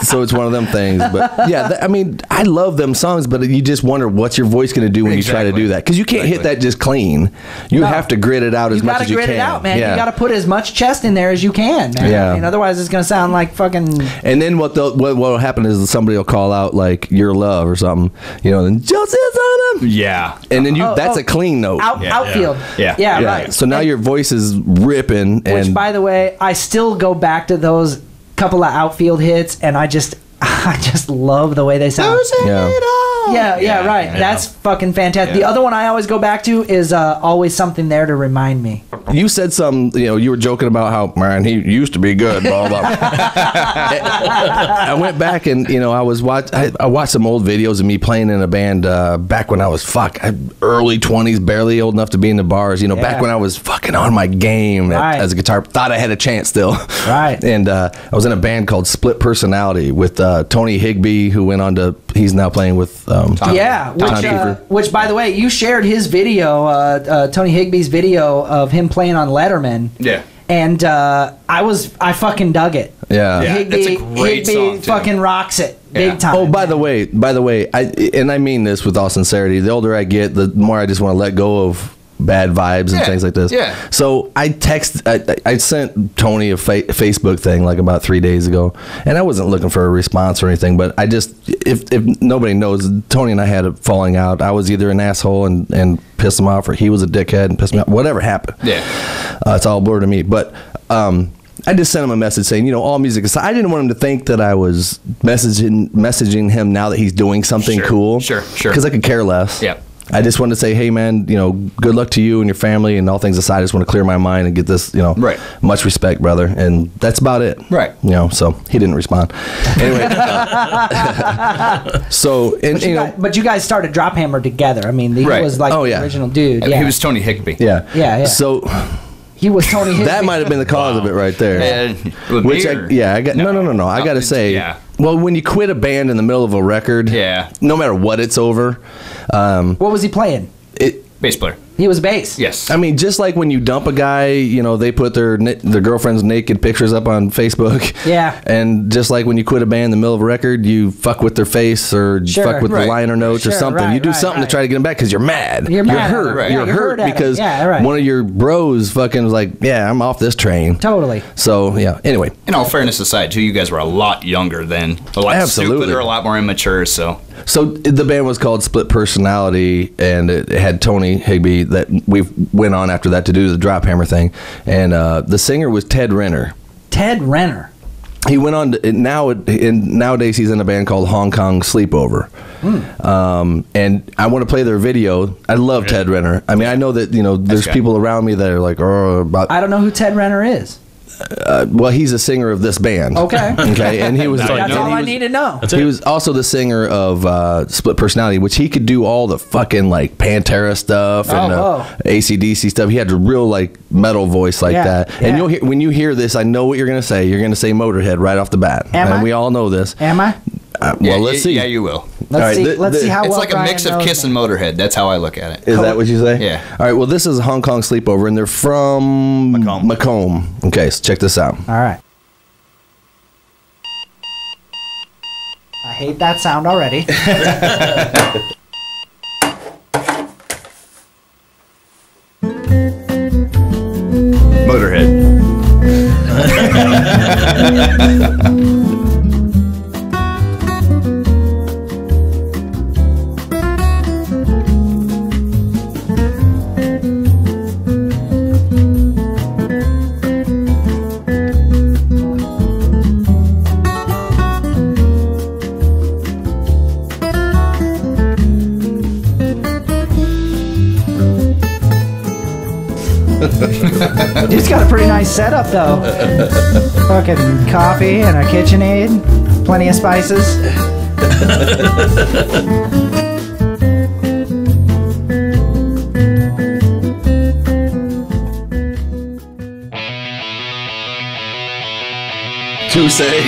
so it's one of them things. But yeah, I mean, I love them songs, but you just wonder what's your voice going to do when you try to do that. Because you can't hit that just clean. You have to grit it out as much as you can. You gotta grit it out, man. Yeah. You gotta put as much chest in there as you can, man. Yeah. I mean, otherwise it's gonna sound like fucking... And then what will happen is somebody will call out like "Your Love" or something, and just on them. Yeah. And then that's a clean note. Outfield. Yeah. Yeah, right. So now your voice is ripping. Which, by the way, I still go back to those couple of outfield hits, and I just love the way they sound. Yeah, right. Yeah. That's fucking fantastic. Yeah. The other one I always go back to is Always Something There to Remind Me. You said some, you were joking about how, man, he used to be good, blah, blah. I went back and, I watched some old videos of me playing in a band back when I was, early 20s, barely old enough to be in the bars, back when I was fucking on my game as a guitar. Thought I had a chance still. Right. And I was in a band called Split Personality with Tony Higbee, who went on to, he's now playing with Tom Kiefer. Which, by the way, you shared his video, Tony Higbee's video of him playing on Letterman. Yeah. And I fucking dug it. Yeah. Higbee, it's a great Higbee song, too. fucking rocks it Yeah. big time. Oh, by the way, I mean this with all sincerity. The older I get, the more I just want to let go of bad vibes and things like this. Yeah. So I sent Tony a Facebook thing like about 3 days ago, and I wasn't looking for a response or anything, but I just, if nobody knows, Tony and I had a falling out. I was either an asshole and pissed him off, or he was a dickhead and pissed me off. Whatever happened. Yeah. It's all blurred to me. But I just sent him a message saying, all music aside, I didn't want him to think that I was messaging him now that he's doing something cool. Sure. Because I could care less. Yeah. I just wanted to say, hey, man, good luck to you and your family, and all things aside, I just want to clear my mind and get this, Right. much respect, brother. And that's about it. Right. So he didn't respond. Anyway. But you guys started Drop Hammer together. I mean, he was like the original dude. Yeah. He was Tony Higbee. Yeah. Yeah. So he was Tony Higbee. that might have been the cause of it right there. With Which me, or- I got no. I got to say, yeah. well, when you quit a band in the middle of a record, no matter what it's over, what was he playing? Bass player. He was bass. Yes. I mean, just like when you dump a guy, they put their girlfriend's naked pictures up on Facebook. Yeah. And just like when you quit a band in the middle of a record, you fuck with their face or fuck with the liner notes or something. You do something to try to get them back because you're mad. You're mad. hurt. Right. You're hurt because right. one of your bros fucking was like, yeah, I'm off this train. Totally. So, yeah. Anyway. In all fairness aside, too, you guys were a lot younger then. A lot stupider, a lot more immature, so... So the band was called Split Personality, and it had Tony Higbee that we went on after that to do the Drop Hammer thing, and the singer was Ted Renner. Ted Renner. He went on to, nowadays he's in a band called Hong Kong Sleepover. And I want to play their video. I love Ted Renner. I mean, I know that there's people around me that are like, oh, about. I don't know who Ted Renner is. Well, he's a singer of this band. Okay. Okay, and he was. That's all I need to know. He was also the singer of Split Personality, which he could do all the fucking like Pantera stuff and AC/DC stuff. He had a real like metal voice like that. And you'll hear, when you hear this, I know what you're gonna say. You're gonna say Motorhead right off the bat. And we all know this. Am I? Well, let's see. Yeah, you will. Let's see how it's well like a mix of Kiss and Motorhead. That's how I look at it. Is that what you say? Yeah. All right. Well, this is Hong Kong Sleepover, and they're from Macomb. Okay, so check this out. All right. I hate that sound already. Motorhead. It's got a pretty nice setup, though. Fucking coffee and a KitchenAid, plenty of spices. To say.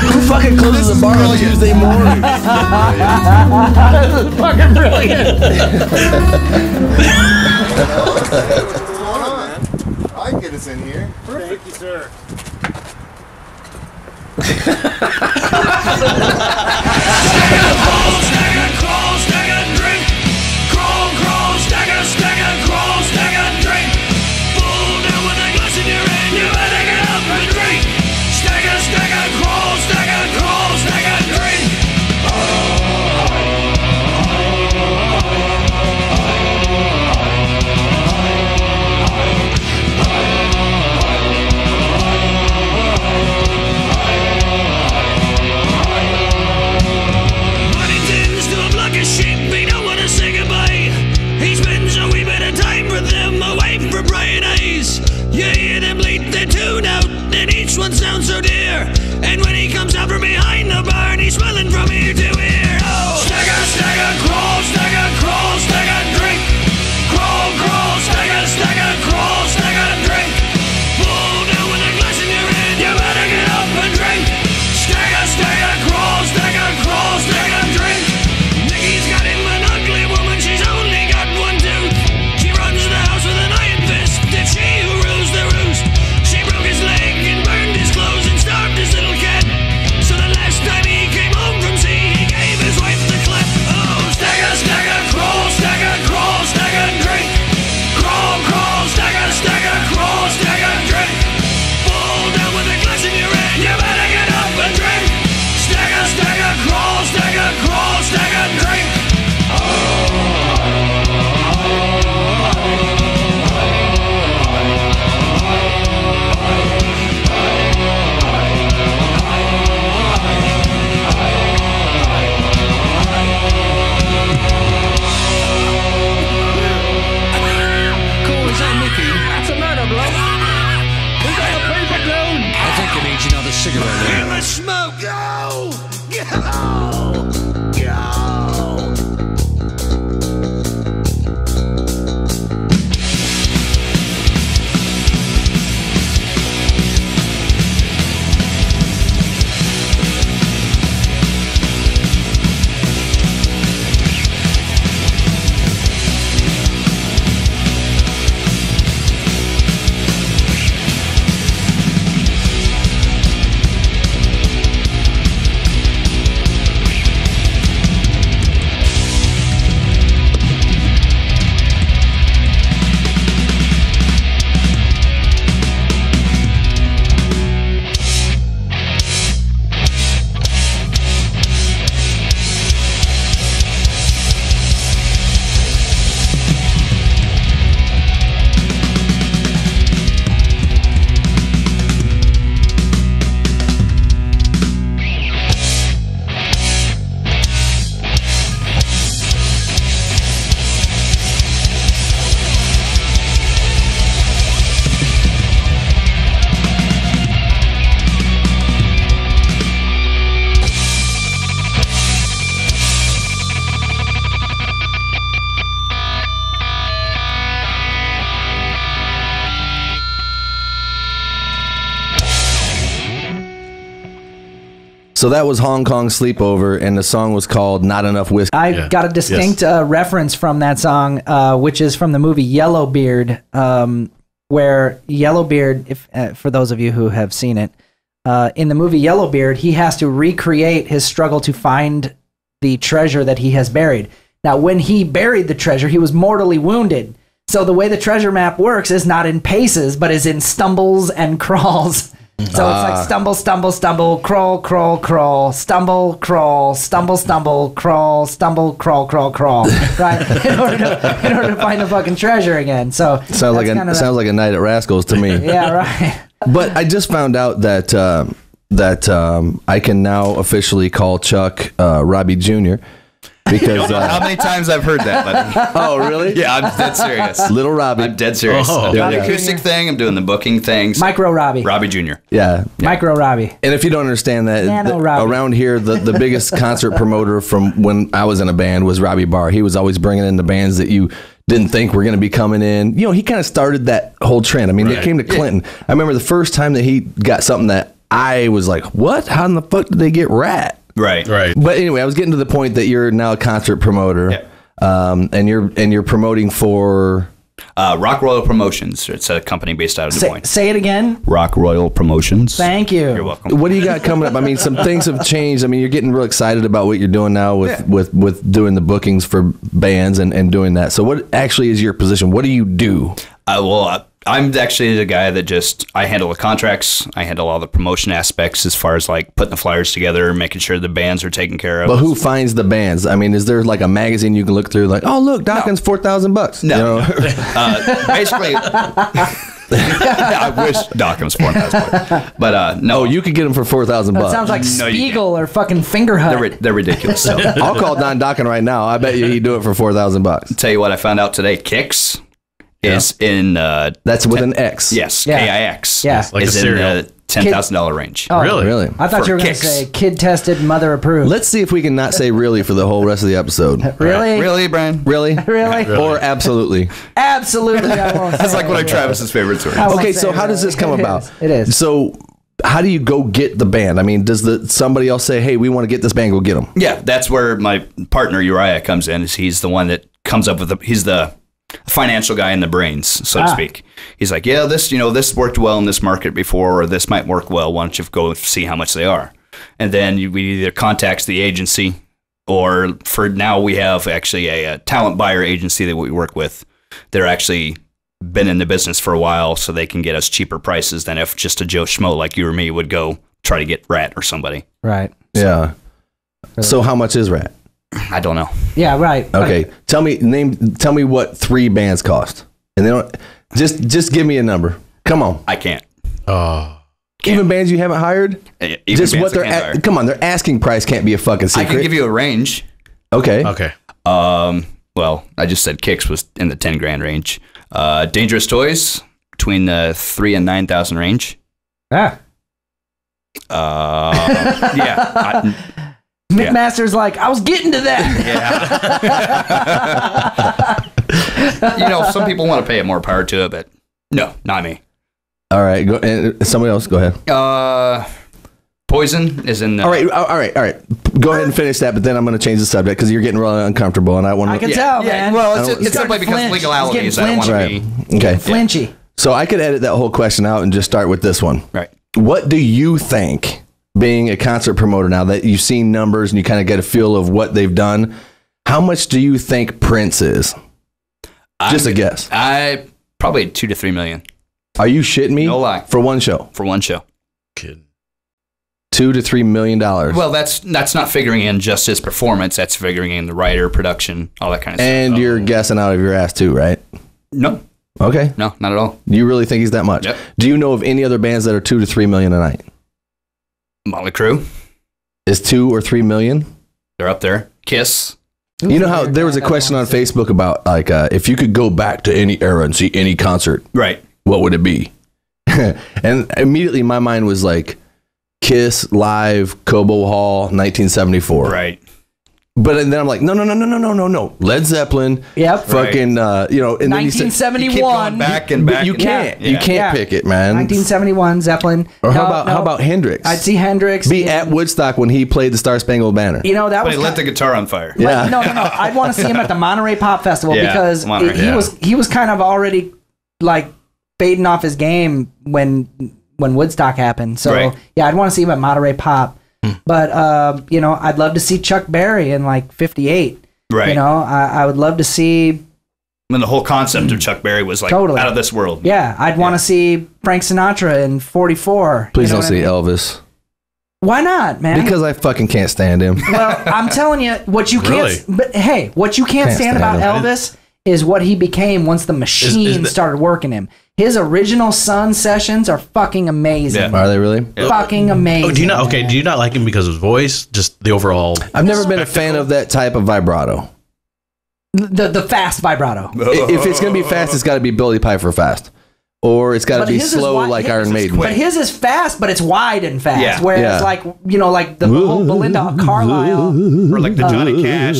Who fucking closes the bar on Tuesday morning? This is fucking brilliant. What's going on? I can get us in here. Thank you, sir. In the smoke, go, go, go. So that was Hong Kong Sleepover, and the song was called Not Enough Whiskey. I got a distinct reference from that song, which is from the movie Yellowbeard, where Yellowbeard, if for those of you who have seen it, in the movie Yellowbeard, he has to recreate his struggle to find the treasure that he has buried. Now, when he buried the treasure, he was mortally wounded. So the way the treasure map works is not in paces, but is in stumbles and crawls. So it's like stumble, stumble, stumble, crawl, crawl, crawl, stumble, crawl, stumble, stumble, crawl, stumble, crawl, crawl, crawl. Right? In order to find the fucking treasure again. So sounds like a night at Rascals to me. Yeah, right. But I just found out that I can now officially call Chuck Robbie Jr. Because how many times I've heard that, buddy? Oh, really? Yeah, I'm dead serious. Little Robbie. I'm dead serious. I'm doing the acoustic thing. I'm doing the booking things. Micro Robbie. Robbie Jr. Yeah. Micro Robbie. And if you don't understand that, Nano Robbie. around here, the biggest concert promoter from when I was in a band was Robbie Barr. He was always bringing in the bands that you didn't think were going to be coming in. You know, he kind of started that whole trend. I mean, it came to Clinton. Yeah. I remember the first time that he got something that I was like, what? How in the fuck did they get Rat? Right. But anyway, I was getting to the point that you're now a concert promoter, and you're promoting for Rock Royal Promotions. It's a company based out of Des Moines. Say it again. Rock Royal Promotions. Thank you. You're welcome. What do you got coming up? I mean, some things have changed. I mean, you're getting real excited about what you're doing now with doing the bookings for bands and doing that. So what actually is your position? What do you do? I'm actually the guy that I handle the contracts. I handle all the promotion aspects as far as like putting the flyers together, making sure the bands are taken care of. But who finds the bands? I mean, is there like a magazine you can look through like, oh, look, Dawkins, $4,000? No. You know? Basically, I wish Dawkins $4,000. But no. Oh, you could get them for $4,000. That sounds like Spiegel or fucking Fingerhut. They're ridiculous. So. I'll call Don Dawkins right now. I bet you he'd do it for $4,000. Tell you what I found out today. Kix is in that's with an X. Yes, Yeah. KIX. Yeah. Like is in the $10,000 range. Oh, Really? I thought you were going to say kid tested, mother approved. Let's see if we can not say really for the whole rest of the episode. Really? Really, Brian? Really? Really? Or absolutely. Absolutely. I won't That's say like one of it. Travis's favorite stories. I won't Okay, say so it how does really. this come about? It is. So how do you go get the band? I mean, does somebody else say, hey, we want to get this band, go get them? Yeah, that's where my partner Uriah comes in. He's the one that comes up with he's the financial guy in the brains, so to speak. He's like, yeah, this worked well in this market before, or this might work well. Why don't you go see how much they are? And then we either contacts the agency, or for now we have actually a talent buyer agency that we work with. They're actually been in the business for a while, so they can get us cheaper prices than if just a Joe Schmo like you or me would go try to get Rat or somebody. Right. Yeah. So how much is Rat? I don't know. Yeah, right. Okay. Tell me what 3 bands cost. And they don't just give me a number. Come on. I can't. Even bands you haven't hired? Even Just bands what I can't hire. come on, their asking price can't be a fucking I secret. can give you a range. Okay. Well, I just said Kix was in the 10 grand range. Dangerous Toys between the 3,000 and 9,000 range. Ah. Yeah. McMaster's like, I was getting to that. Yeah. Some people want to pay it more power to it, but no, not me. All right, go. And somebody else, go ahead. Poison is in the... All right. Go ahead and finish that, but then I'm going to change the subject because you're getting really uncomfortable, and I want to... I can tell, man. Well, it's simply because of legalities. I don't want to be... Okay. Flinchy. So I could edit that whole question out and just start with this one. Right. What do you think, being a concert promoter now, that you've seen numbers and you kind of get a feel of what they've done, how much do you think Prince is? Just a guess. Probably 2 to 3 million. Are you shitting me? No lie. For one show? For one show. Kidding. $2 to $3 million. Well, that's not figuring in just his performance. That's figuring in the writer, production, all that kind of stuff. And you're guessing out of your ass too, right? No. Okay. No, not at all. You really think he's that much? Yep. Do you know of any other bands that are $2 to $3 million a night? Motley Crue. Is 2 or 3 million? They're up there. Kiss. You know how there was a question on Facebook about like if you could go back to any era and see any concert, right? What would it be? And immediately my mind was like Kiss live, Cobo Hall, 1974. Right. But then I'm like, no. Led Zeppelin. Yep. Fucking, and then 1971. You keep going back and back. You can't. You can't pick it, man. 1971, Zeppelin. Or how about Hendrix? I'd see Hendrix. Be at Woodstock when he played the Star Spangled Banner. That but was... he lit the guitar on fire. Yeah. No. I'd want to see him at the Monterey Pop Festival because he was kind of already like fading off his game when Woodstock happened. So I'd want to see him at Monterey Pop. But I'd love to see Chuck Berry in like 58. Right. I would love to see. When the whole concept of Chuck Berry was like totally out of this world. Yeah, I'd want to see Frank Sinatra in 44. Please don't see Elvis. Why not, man? Because I fucking can't stand him. Well, I'm telling you, what you can't. But hey, what you can't stand about Elvis is what he became once the machine started working him. His original Sun sessions are fucking amazing. Yeah. Are they really? Fucking amazing. Oh, do you not? Okay, do you not like him because of his voice? Just the overall. I've never been a fan of that type of vibrato. The fast vibrato. If it's gonna be fast, it's got to be Billy Piper fast, or it's got to be slow like Iron Maiden. But his is fast, but it's wide and fast. Yeah. Whereas like the whole Belinda Carlisle or like the Johnny Cash.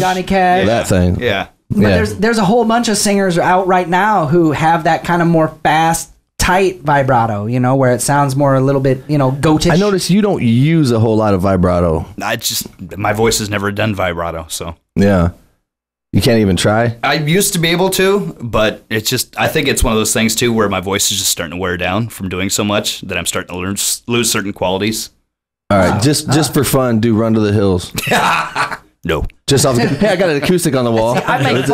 That thing. Yeah. But there's a whole bunch of singers out right now who have that kind of more fast, tight vibrato, where it sounds more a little bit, goatish. I notice you don't use a whole lot of vibrato. My voice has never done vibrato, so. Yeah. You can't even try? I used to be able to, but I think it's one of those things too where my voice is just starting to wear down from doing so much that I'm starting to lose certain qualities. All right, just for fun, do Run to the Hills. No. Just off hey, I got an acoustic on the wall. See, I make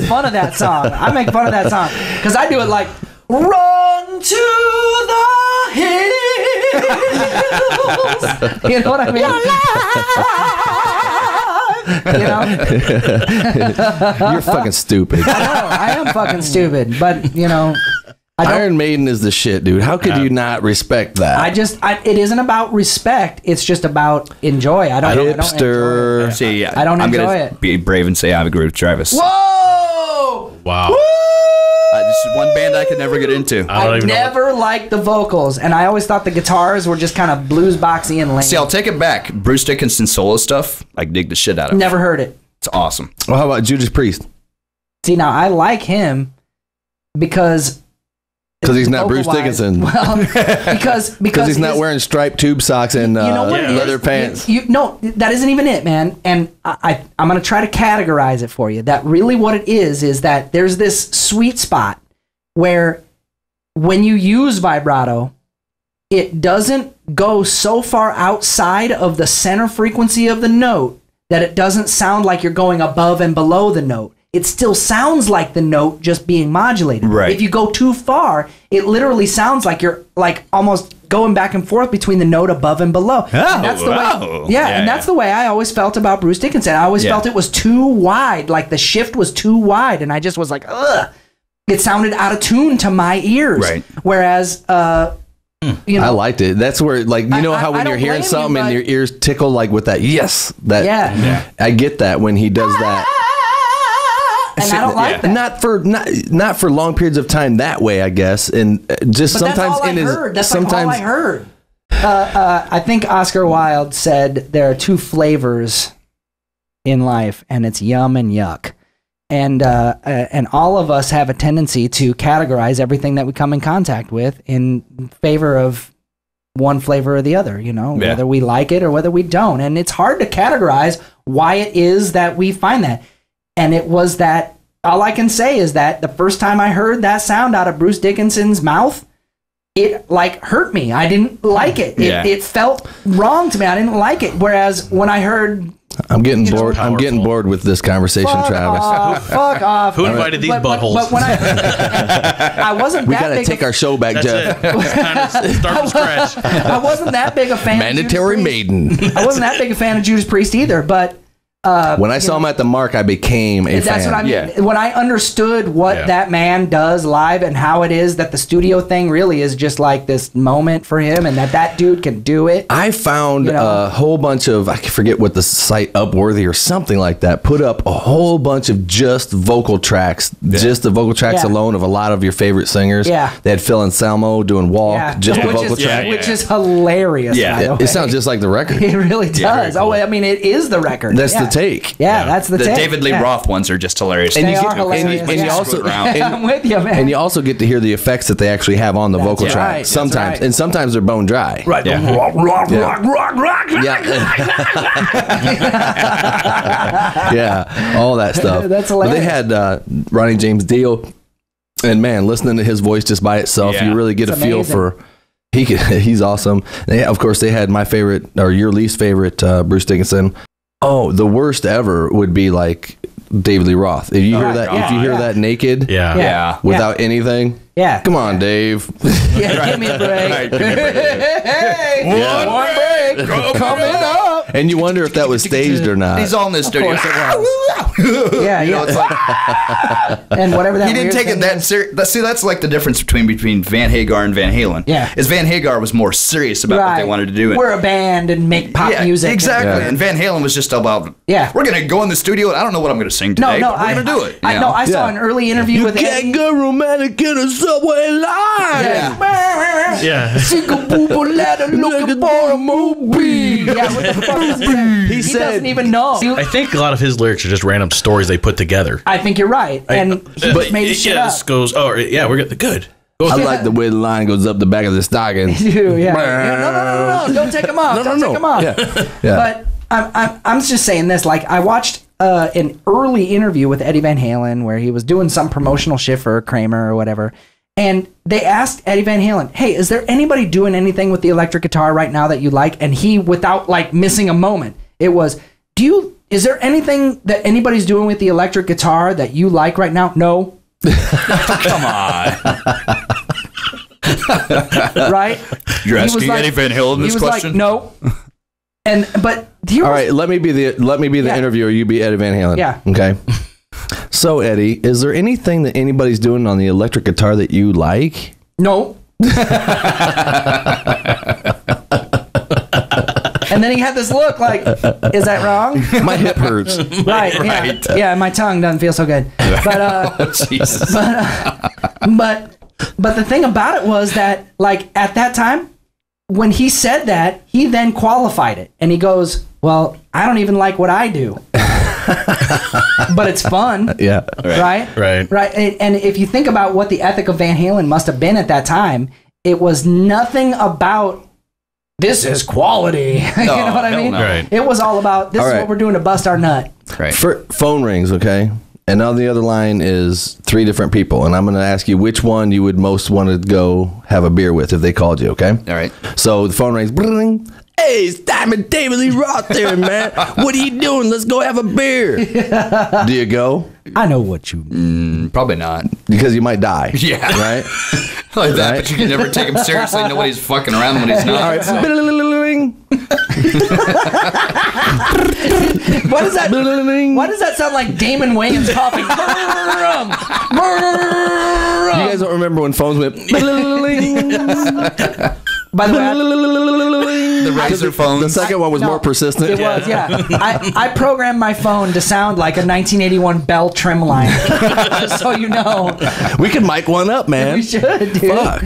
fun of that song. Because I do it like, run to the hills. You know what I mean? You're fucking stupid. I am fucking stupid, but Iron Maiden is the shit, dude. How could you not respect that? It isn't about respect. It's just about enjoy. I don't hipster. See, I don't enjoy it. Be brave and say I agree with Travis. Whoa! Wow. Woo! This is one band I could never get into. I never liked the vocals, and I always thought the guitars were just kind of blues boxy and lame. See, I'll take it back. Bruce Dickinson's solo stuff, I dig the shit out of. Never heard it. It's awesome. Well, how about Judas Priest? See, now I like him because he's not Bruce Dickinson. Well, because he's not wearing striped tube socks and leather pants. No, that isn't even it, man. And I'm going to try to categorize it for you. That really what it is that there's this sweet spot where when you use vibrato, it doesn't go so far outside of the center frequency of the note that it doesn't sound like you're going above and below the note. It still sounds like the note just being modulated. Right. If you go too far, it literally sounds like you're like almost going back and forth between the note above and below. And that's the way. Yeah, and that's the way I always felt about Bruce Dickinson. I always felt it was too wide, like the shift was too wide, and I just was like, ugh. It sounded out of tune to my ears. Right. Whereas I liked it. That's where, like, how when you're hearing something and your ears tickle, like with that, I get that when he does that. And I don't like that. Not for long periods of time that way, I guess. And just but sometimes that's all I heard. That's all I heard. I think Oscar Wilde said there are two flavors in life, and it's yum and yuck. And all of us have a tendency to categorize everything that we come in contact with in favor of one flavor or the other, whether we like it or whether we don't. And it's hard to categorize why it is that we find that. And it was that, all I can say is that the first time I heard that sound out of Bruce Dickinson's mouth, it hurt me. I didn't like it. It felt wrong to me. I didn't like it. Whereas when I heard... I'm getting bored. I'm getting bored with this conversation, Travis. Fuck off. Who invited these buttholes? But when I wasn't. We gotta take our show back, Jeff. Start from scratch. I wasn't that big a fan. Mandatory Maiden. I wasn't that big a fan of Judas Priest either, but. When I saw him at the Mark, I became a fan. That's what I mean. Yeah. When I understood what that man does live and how it is that the studio thing really is just like this moment for him and that dude can do it. I found a whole bunch of, I forget what the site, Upworthy or something like that, put up a whole bunch of just vocal tracks, just the vocal tracks alone of a lot of your favorite singers. Yeah. They had Phil Anselmo doing Walk, just the vocal track. Which is hilarious. Yeah. It sounds just like the record. It really does. Cool. Oh, I mean, it is the record. That's the take. Yeah, that's the take. David Lee Roth ones are just hilarious. And they you are hilarious. And you also, I'm with you, man. And you also get to hear the effects that they actually have on the vocal track. Sometimes, and sometimes they're bone dry. Right. Yeah. Rock. Yeah, all that stuff. That's hilarious. But they had Ronnie James Dio, and man, listening to his voice just by itself, you really get a feel for. He's awesome. Of course, they had my favorite or your least favorite Bruce Dickinson. Oh, the worst ever would be like David Lee Roth. If you hear that naked, without anything, come on, Dave. Give me a break. Hey, one break coming up. And you wonder if that was staged or not. He's all in the studio. It's like, and whatever that. He didn't take it that serious. See, that's like the difference between Van Hagar and Van Halen. Yeah, is Van Hagar was more serious about what they wanted to do. We're a band and make pop music. Exactly. And Van Halen was just about we're gonna go in the studio and I don't know what I'm gonna sing today. But we're gonna do it. I saw an early interview with Eddie. You can't go romantic in a subway line. Yeah. Single booba ladder looking for a movie. He doesn't even know. I think a lot of his lyrics are just random stories they put together. I think you're right. And he made shit up. This goes, we're good. I like the way the line goes up the back of the stocking. No. Don't take them off. Don't take them off. But I'm just saying this. Like, I watched an early interview with Eddie Van Halen where he was doing some promotional shit for Kramer or whatever. And they asked Eddie Van Halen, hey, is there anybody doing anything with the electric guitar right now that you like? And he, without like missing a moment, it was, is there anything that anybody's doing with the electric guitar that you like right now? No. Come on. Right? You're asking Eddie Van Halen this question? He was like, no. But all right, let me be the interviewer. You be Eddie Van Halen. Yeah. Okay. So Eddie, is there anything that anybody's doing on the electric guitar that you like? No. And then he had this look like, is that wrong? My hip hurts. Right. Yeah, my tongue doesn't feel so good. But Jesus. But the thing about it was that, like, at that time, when he said that, he then qualified it. And he goes, well, I don't even like what I do. But it's fun. Yeah. Right? And if you think about what the ethic of Van Halen must have been at that time, it was nothing about this is quality. You know what I mean? No. Right. It was all about this is what we're doing to bust our nut. Right. Phone rings, okay? And on the other line is 3 different people. And I'm going to ask you which one you would most want to go have a beer with if they called you, okay? All right. So the phone rings. Bling. Hey, it's Diamond David Lee Roth there, man. What are you doing? Let's go have a beer. Do you go? I know what you mean. Probably not. Because you might die. Yeah. Right? Like that, but you can never take him seriously. Nobody's fucking around when he's not. All right. So. Why does that sound like Damon Wayans coughing? You guys don't remember when phones went By the way, The Razor phones. The second one was more persistent. It was, yeah. I programmed my phone to sound like a 1981 Bell trim line. Just so you know. We could mic one up, man. We should, dude. Fuck.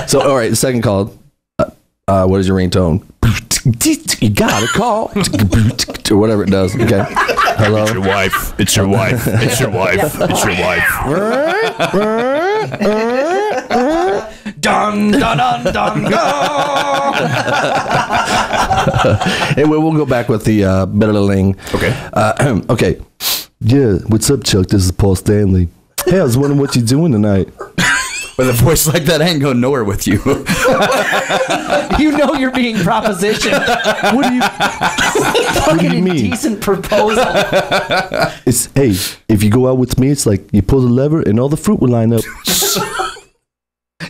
So, all right, the second call. What is your ringtone? You got a call. Or whatever it does. Okay. Hello? It's your wife. It's your wife. It's your wife. It's your wife. Dun, dun, dun, dun, go. Anyway, we'll go back with the bellling. Okay. Okay. Yeah, what's up, Chuck? This is Paul Stanley. Hey, I was wondering what you're doing tonight. With a voice like that, I ain't going nowhere with you. You know you're being propositioned. What do you Fucking mean? indecent proposal. It's, hey, if you go out with me, it's like you pull the lever and all the fruit will line up.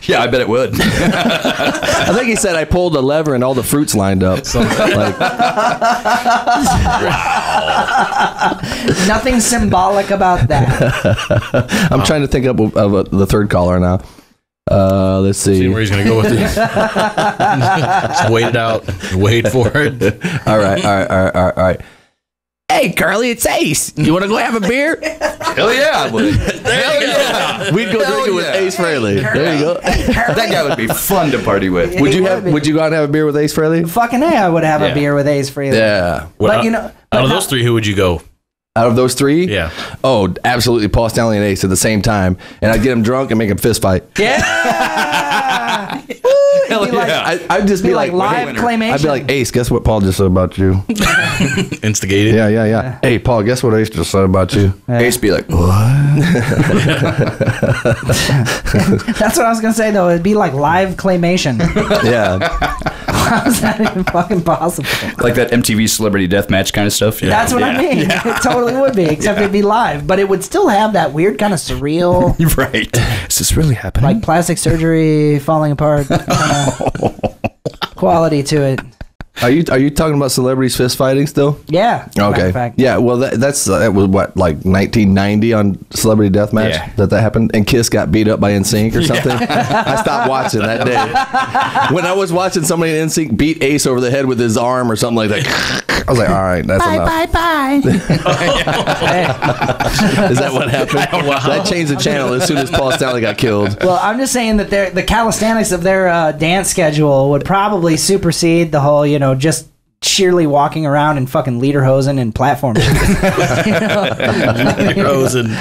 Yeah, I bet it would. I think he said I pulled the lever and all the fruits lined up. So, like, Nothing symbolic about that. I'm trying to think of the third caller now. Let's See see. where he's gonna go with this. Just wait it out. Wait for it. All right. Hey, Carly, it's Ace. You want to go have a beer? Hell yeah, I would. Hell yeah. We'd go drinking with Ace Frehley. There you go. That guy would be fun to party with. Would you go out and have a beer with Ace Frehley? Fucking A, I would have a beer with Ace Frehley. Yeah. But, you know, Out of those three, who would you go? Out of those three? Yeah. Oh, absolutely. Paul Stanley and Ace at the same time. And I'd get them drunk and make them fist fight. Yeah. Hell yeah. I'd just be like live claymation. I'd be like, Ace, guess what Paul just said about you? Instigated? Yeah. Hey, Paul, guess what Ace just said about you? Ace be like, what? That's what I was going to say, though. It'd be like live claymation. Yeah. How is that even fucking possible? Like that MTV Celebrity Deathmatch kind of stuff? Yeah. That's what I mean. It totally would be, except it'd be live. But it would still have that weird kind of surreal, Right. Is this really happening? like plastic surgery falling apart quality to it. Are you talking about celebrities fist fighting still? Yeah. Matter Okay. of fact. Yeah. Well, that was what, like 1990 on Celebrity Deathmatch Yeah. that happened, and Kiss got beat up by NSYNC or something. I stopped watching that day. When I was watching somebody in NSYNC beat Ace over the head with his arm or something like that, I was like, all right, that's enough. Bye. Is that what happened? That changed the channel as soon as Paul Stanley got killed. Well, I'm just saying that the calisthenics of their dance schedule would probably supersede the whole, just sheerly walking around and fucking lederhosen and platform. Lederhosen.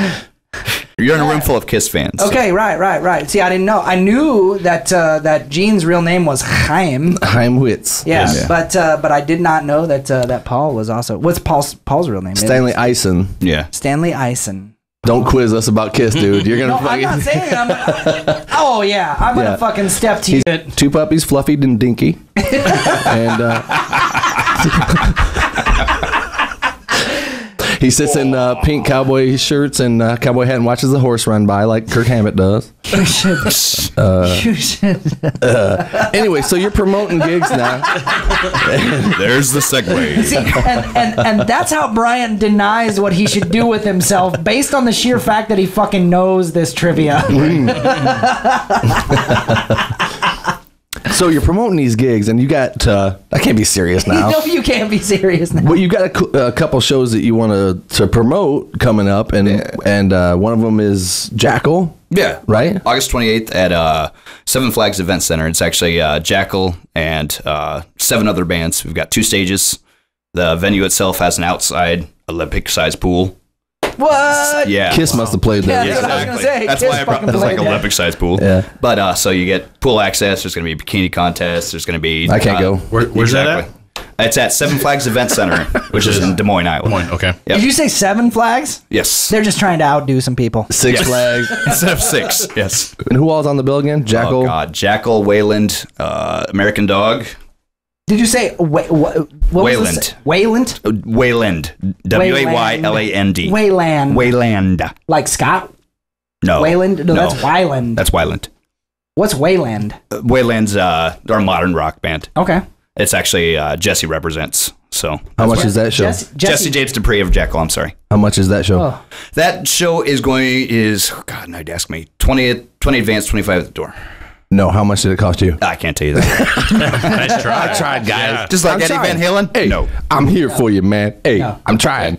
You're in a room full of Kiss fans. Okay, right. See, I didn't know. I knew that Gene's real name was Chaim. Chaim Witz. Yeah, Yeah. but I did not know that Paul was also. What's Paul's real name? Stanley Eisen. Yeah. Stanley Eisen. Don't quiz us about Kiss, dude. You're gonna No, I'm not saying I'm gonna fucking step to you. Two puppies, Fluffy and Dinky. And he sits in pink cowboy shirts and cowboy hat and watches the horse run by like Kirk Hammett does. You should. Anyway, so you're promoting gigs now. There's the segue. See, and that's how Brian denies what he should do with himself based on the sheer fact that he fucking knows this trivia. So you're promoting these gigs, and you got I can't be serious now. No, you can't be serious now. Well, you got a couple shows that you want to promote coming up, and one of them is Jackal. Yeah. Right? August 28th at Seven Flags Event Center. It's actually Jackal and 7 other bands. We've got 2 stages. The venue itself has an outside Olympic-sized pool. What? Yeah. Kiss must have played there. Yeah, that's what I was gonna say. That's Kiss why I brought fucking it's like played that. Olympic-sized pool. Yeah. But so you get pool access. There's going to be a bikini contest. There's going to be... I can't go. Where's that at? It's at Seven Flags Event Center, which is in Des Moines, Iowa. Des Moines, okay. Yep. Did you say 7 flags? Yes. They're just trying to outdo some people. Six Yes. Flags. Instead of 6, yes. And who all's on the bill again? Jackal. Oh, God. Jackal, Wayland, American Dog. Did you say what was Wayland. this? Wayland? Wayland. W-A-Y-L-A-N-D. Wayland. Wayland. Like Scott? No. Wayland? No, that's Wyland. That's Wyland. What's Wayland? Wayland's our modern rock band. Okay. It's actually Jesse represents. So How much is that show? Jesse James Dupree of Jackal. I'm sorry. How much is that show? Oh. That show is God, now you'd ask me. 20 advance, 25 at the door. No, how much did it cost you? I can't tell you that. Nice try. I tried, guys. Yeah. Just like I'm Eddie trying. Van Halen? Hey, No. I'm here for you, man. Hey, No. I'm trying.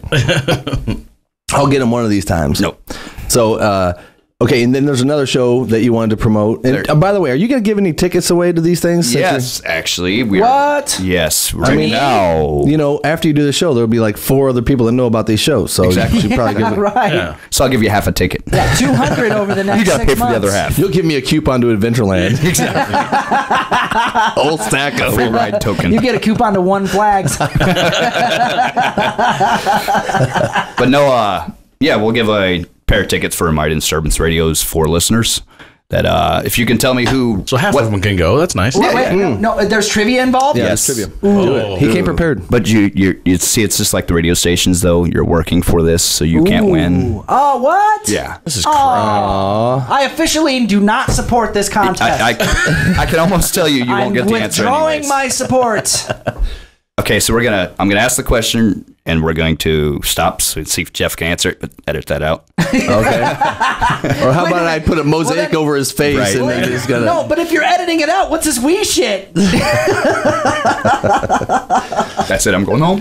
I'll get him one of these times. Nope. So, okay, and then there's another show that you wanted to promote. And by the way, are you going to give any tickets away to these things? since Yes, actually. We What? Yes. I Right mean, now. you know, after you do the show, there'll be like 4 other people that know about these shows. So Exactly. you should probably give it. Right. Yeah. So I'll give you half a ticket. Yeah, 200 over the next You got to 6 pay for the months. other half. You'll give me a coupon to Adventureland. Exactly. Old stack of Free ride token. You get a coupon to One Flags. But no, yeah, we'll give a pair of tickets for My Disturbance Radio's 4 listeners. That if you can tell me who. So half of them can go. That's nice. Wait, no, there's trivia involved? Yeah, Yes. it's trivia. Oh. He came prepared. But you see, it's just like the radio stations, though. You're working for this, so you can't win. Ooh. Oh, what? Yeah. This is crap. I officially do not support this contest. I can almost tell you won't get the answer withdrawing anyways. my support. Okay, so I'm gonna ask the question, and we're going to stop so see if Jeff can answer it, but edit that out. Okay. Or how about I put a mosaic then- over his face Right. and then he's gonna. No, but if you're editing it out, what's this wee shit? That's it. I'm going home.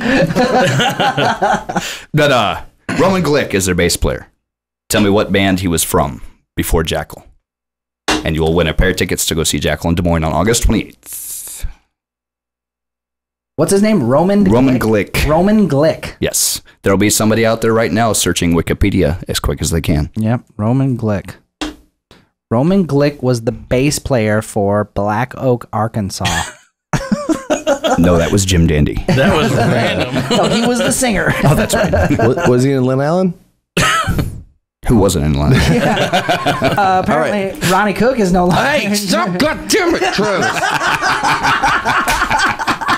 But Roman Glick is their bass player. Tell me what band he was from before Jackal, and you will win a pair of tickets to go see Jackal in Des Moines on August 28th. What's his name? Roman Glick. Roman Glick. Yes, there'll be somebody out there right now searching Wikipedia as quick as they can. Yep, Roman Glick. Roman Glick was the bass player for Black Oak, Arkansas. No, that was Jim Dandy. That was random. No, he was the singer. Oh, that's right. Was he in Lynn Allen? Who wasn't in line? Apparently, Ronnie Cook is no longer. Hey, stop! God damn it, Travis!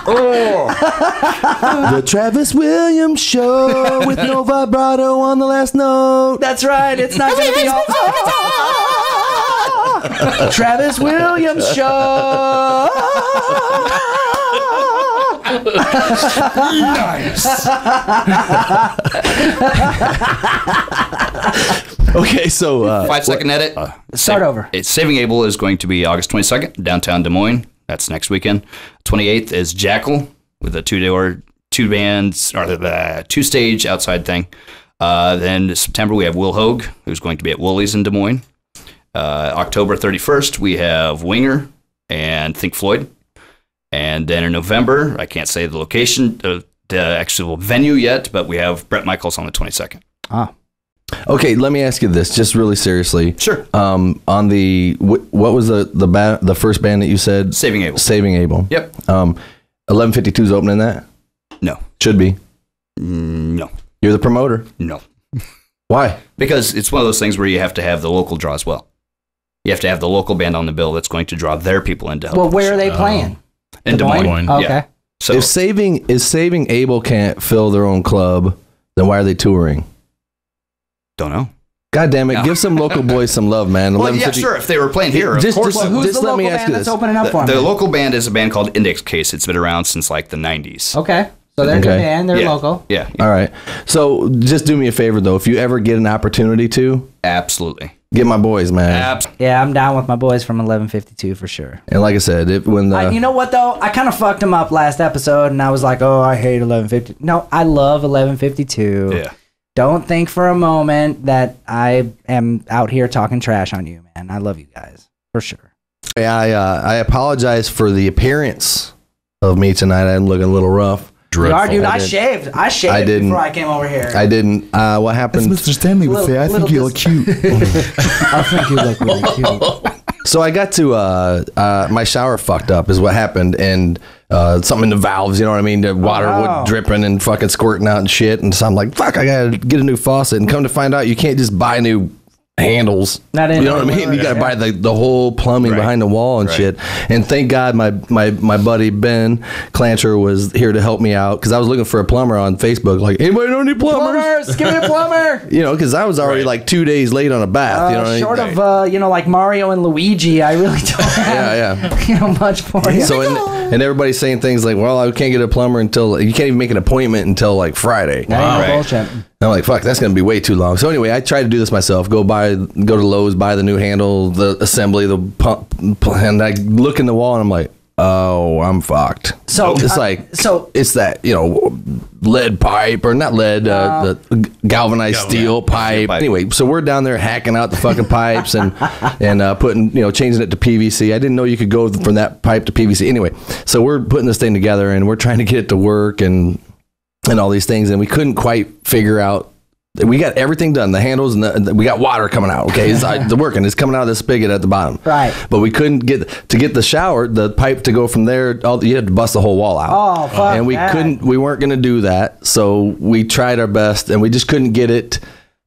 The Travis Williams Show with no vibrato on the last note. That's right. It's not going to be all. Travis Williams Show. Nice. Okay, so 5-second edit. Start over. Saving Abel is going to be August 22nd, downtown Des Moines. That's next weekend. 28th is Jackal with a two-stage outside thing. Then September we have Will Hogue, who's going to be at Woolies in Des Moines. October 31st we have Winger and Think Floyd. And then in November, I can't say the location, the actual venue yet, but we have Bret Michaels on the 22nd. Ah. okay, let me ask you this, just really seriously. Sure. On the what was the first band that you said? Saving Abel. Saving Abel. Yep. 1152's opening that. No. Should be. No. You're the promoter. No. Why? Because it's one of those things where you have to have the local draw as well. You have to have the local band on the bill that's going to draw their people in to help. Well, where are they playing? In Des Moines. Okay. Yeah. So If Saving Abel can't fill their own club, then why are they touring? don't know. God damn it! Give some local boys some love, man. Well, yeah, 1150 sure. If they were playing here, Just- of course. just- Well, who's just the let me local ask band you that's this. opening up for the them? local band is a band called Index Case. It's been around since like the 90s. Okay. So they're a good Okay. band. They're Yeah. local. Yeah, All right. So just do me a favor though. If you ever get an opportunity to absolutely. get my boys, man. Yeah, I'm down with my boys from 1152 for sure. And like I said, when the You know what though? I kind of fucked them up last episode, and I was like, "Oh, I hate 1150." No, I love 1152. Yeah. Don't think for a moment that I am out here talking trash on you, man. I love you guys for sure. I apologize for the appearance of me tonight. I'm looking a little rough. You are, dude. I did. shaved. I shaved I didn't. before I came over here. I didn't. What happened? Stanley would say, I think you look cute. I think you look really cute. So I got to my shower fucked up is what happened, and something in the valves, you know what I mean? The water would dripping and fucking squirting out and shit. And so I'm like, fuck, I gotta get a new faucet. And come to find out, you can't just buy new handles. Not in you know what I mean? You gotta buy the whole plumbing behind the wall and shit. And thank God my buddy Ben Clancher was here to help me out, because I was looking for a plumber on Facebook, like, anybody know any plumbers? Plumbers, give me a plumber. You know, because I was already like 2 days late on a bath. You know what I mean? Short of like Mario and Luigi, I really don't have much for you. So and everybody's saying things like, well, I can't get a plumber until, you can't even make an appointment until like Friday. That ain't no bullshit. I'm like, fuck, that's gonna be way too long. So anyway, I tried to do this myself. Go to Lowe's, buy the new handle, the assembly, the pump, and I look in the wall and I'm like, oh, I'm fucked. So it's it's that, lead pipe, or not lead, the galvanized steel pipe. Anyway, so we're down there hacking out the fucking pipes and putting, changing it to PVC. I didn't know you could go from that pipe to PVC. Anyway, so we're putting this thing together and we're trying to get it to work and all these things, and we couldn't quite figure out. We got everything done, the handles, and we got water coming out. Okay, it's working. It's coming out of the spigot at the bottom. Right. But we couldn't get the shower, the pipe to go from there. You had to bust the whole wall out. Oh, fuck. And we couldn't. We weren't going to do that. So we tried our best, and we just couldn't get it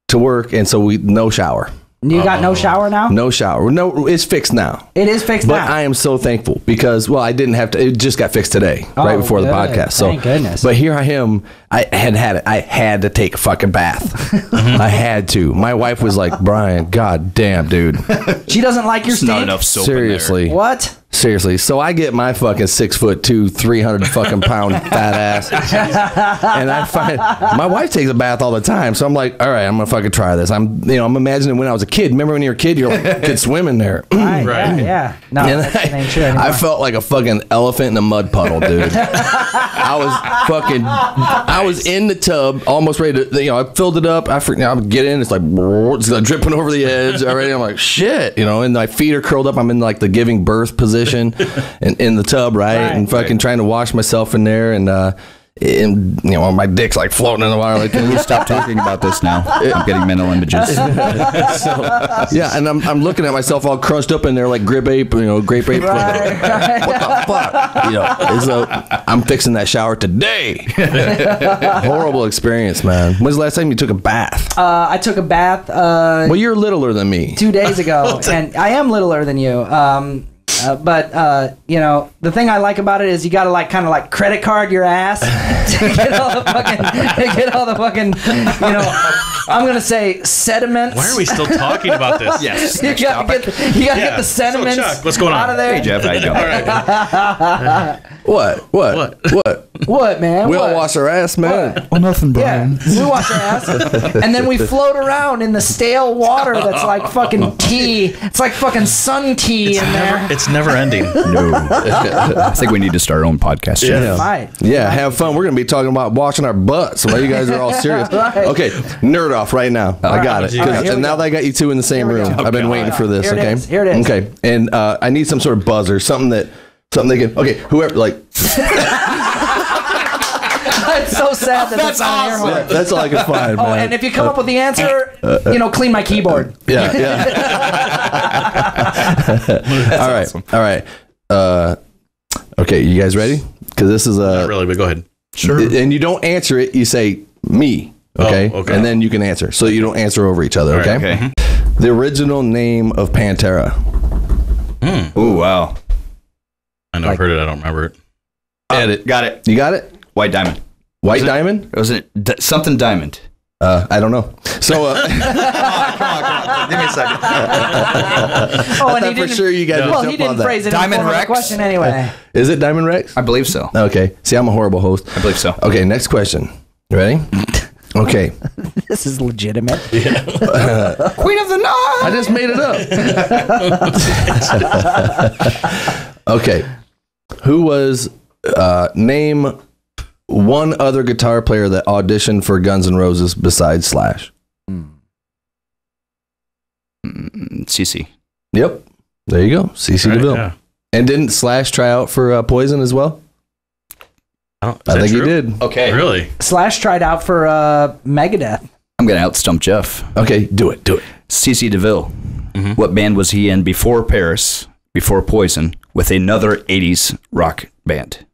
to work. And so no shower. You got no shower now? No shower. No, it's fixed now. It is fixed but now. I am so thankful because, I didn't have to. It just got fixed today, right before the podcast. So, thank goodness. But here I am. I had to take a fucking bath. I had to. My wife was like, Brian, god damn, dude. She doesn't like your stink? Not enough soap Seriously. in there. What? Seriously. So I get my fucking 6'2", 300 fucking pound fat ass, and I find my wife takes a bath all the time. So I'm like, all right, I'm gonna fucking try this. I'm imagining when I was a kid. Remember when you were a kid, you're like, could swim in there. Right. Yeah. No, that ain't true anymore. I felt like a fucking elephant in a mud puddle, dude. I was in the tub, almost ready to, I filled it up. I get in, it's like dripping over the edge already. I'm like, shit, and my feet are curled up. I'm in like the giving birth position in the tub, right? And fucking trying to wash myself in there, and my dick's like floating in the water. Like, Can we stop talking about this now? I'm getting mental images. And I'm looking at myself all crunched up in there like grape ape. What the fuck? So I'm fixing that shower today. Horrible experience, man. When's the last time you took a bath? I took a bath. Well, you're littler than me. 2 days ago, and I am littler than you. But the thing I like about it is you got to kind of credit card your ass to get all the fucking, I'm gonna say sediments. Why are we still talking about this? Yes. You gotta get the sediments. So Chuck, what's going on? Out of there. Hey, Jeff, how you doing? All right. What, man? We all What? wash our ass, man. Well, nothing, Brian. Yeah, we wash our ass, and then we float around in the stale water that's like fucking tea. It's like fucking sun tea in there. It's never ending. No. I think we need to start our own podcast, Jeff. Right. Yeah, have fun. We're going to be talking about washing our butts while you guys are all serious. Right. Okay, nerd off right now. I got it. And now that I got you two in the same room, I've been waiting for this, Here it okay? is. Here it is. Okay, and I need some sort of buzzer, something they can, okay, whoever, It's so sad that's not an air horn. that's all I can find, man. Oh, and if you come up with the answer, clean my keyboard. Yeah. All right. Okay, you guys ready? Because this is Not really, but go ahead. Sure. And you don't answer it, you say me, okay? Oh, okay. And then you can answer. So you don't answer over each other, okay? All right, okay. The original name of Pantera. Oh, wow. I know I've heard it. I don't remember it. Edit. Got it. You got it? White Diamond. White Diamond? Wasn't it something Diamond? I don't know. So, Come on. Give me a second. Oh, I thought for sure you guys would Well, jump he didn't on that. phrase it Diamond in the form of a Rex? question anyway. Is it Diamond Rex? I believe so. Okay. See, I'm a horrible host. I believe so. Okay, next question. You ready? Okay. This is legitimate. Queen of the Night. I just made it up. Okay. Who was name one other guitar player that auditioned for Guns N' Roses besides Slash? CC. Yep. There you go. CC DeVille. Yeah. And didn't Slash try out for Poison as well? I think he did. Okay. Really? Slash tried out for Megadeth. I'm going to outstump Jeff. Okay, do it. CC DeVille. Mm-hmm. What band was he in before Paris, before Poison, with another 80s rock band?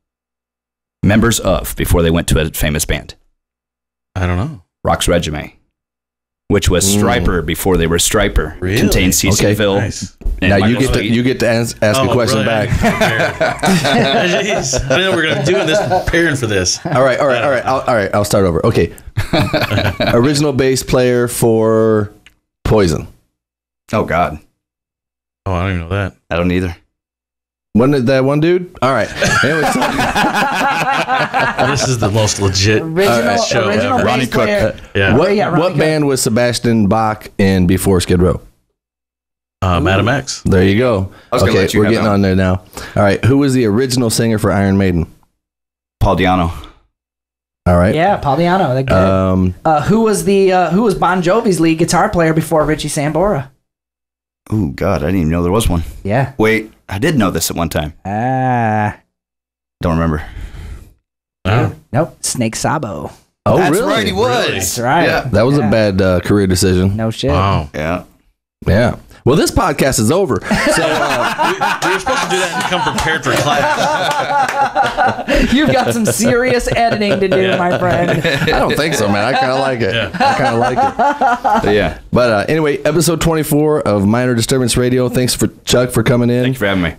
Members of, before they went to a famous band. I don't know. Rock's Resume, which was Striper before they were Striper. Really? Contained CC Okay. DeVille. Nice. and Now Michael Sweet. you get to ask a question really? back. Jeez. I didn't know we were going to be doing this, preparing for this. All right. I'll start over. Okay. Original bass player for Poison. Oh, God. Oh, I don't even know that. I don't either. Wasn't it that one dude? All right. Anyway, This is the most legit show original ever. Ronnie Cook. Yeah. What band was Sebastian Bach in before Skid Row? Madam X. There you go. Okay, we're getting on there now. All right. Who was the original singer for Iron Maiden? Paul Di'Anno. All right. Yeah, Paul Di'Anno. They're good. Who was Bon Jovi's lead guitar player before Richie Sambora? Oh God, I didn't even know there was one. Yeah. Wait, I did know this at one time. Don't remember. Nope. Snake Sabo. Oh, That's really? right, he was. That's right. Yeah. That was a bad career decision. No shit. Wow. Yeah. Yeah. Well, this podcast is over. So We were supposed to do that and come prepared for class. You've got some serious editing to do, my friend. I don't think so, man. I kind of like it. Yeah. I kind of like it. Yeah. But anyway, episode 24 of Minor Disturbance Radio. Thanks for Chuck for coming in. Thank you for having me.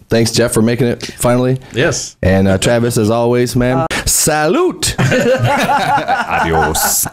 Thanks, Jeff, for making it finally. Yes. And Travis, as always, man. Salute. Adios.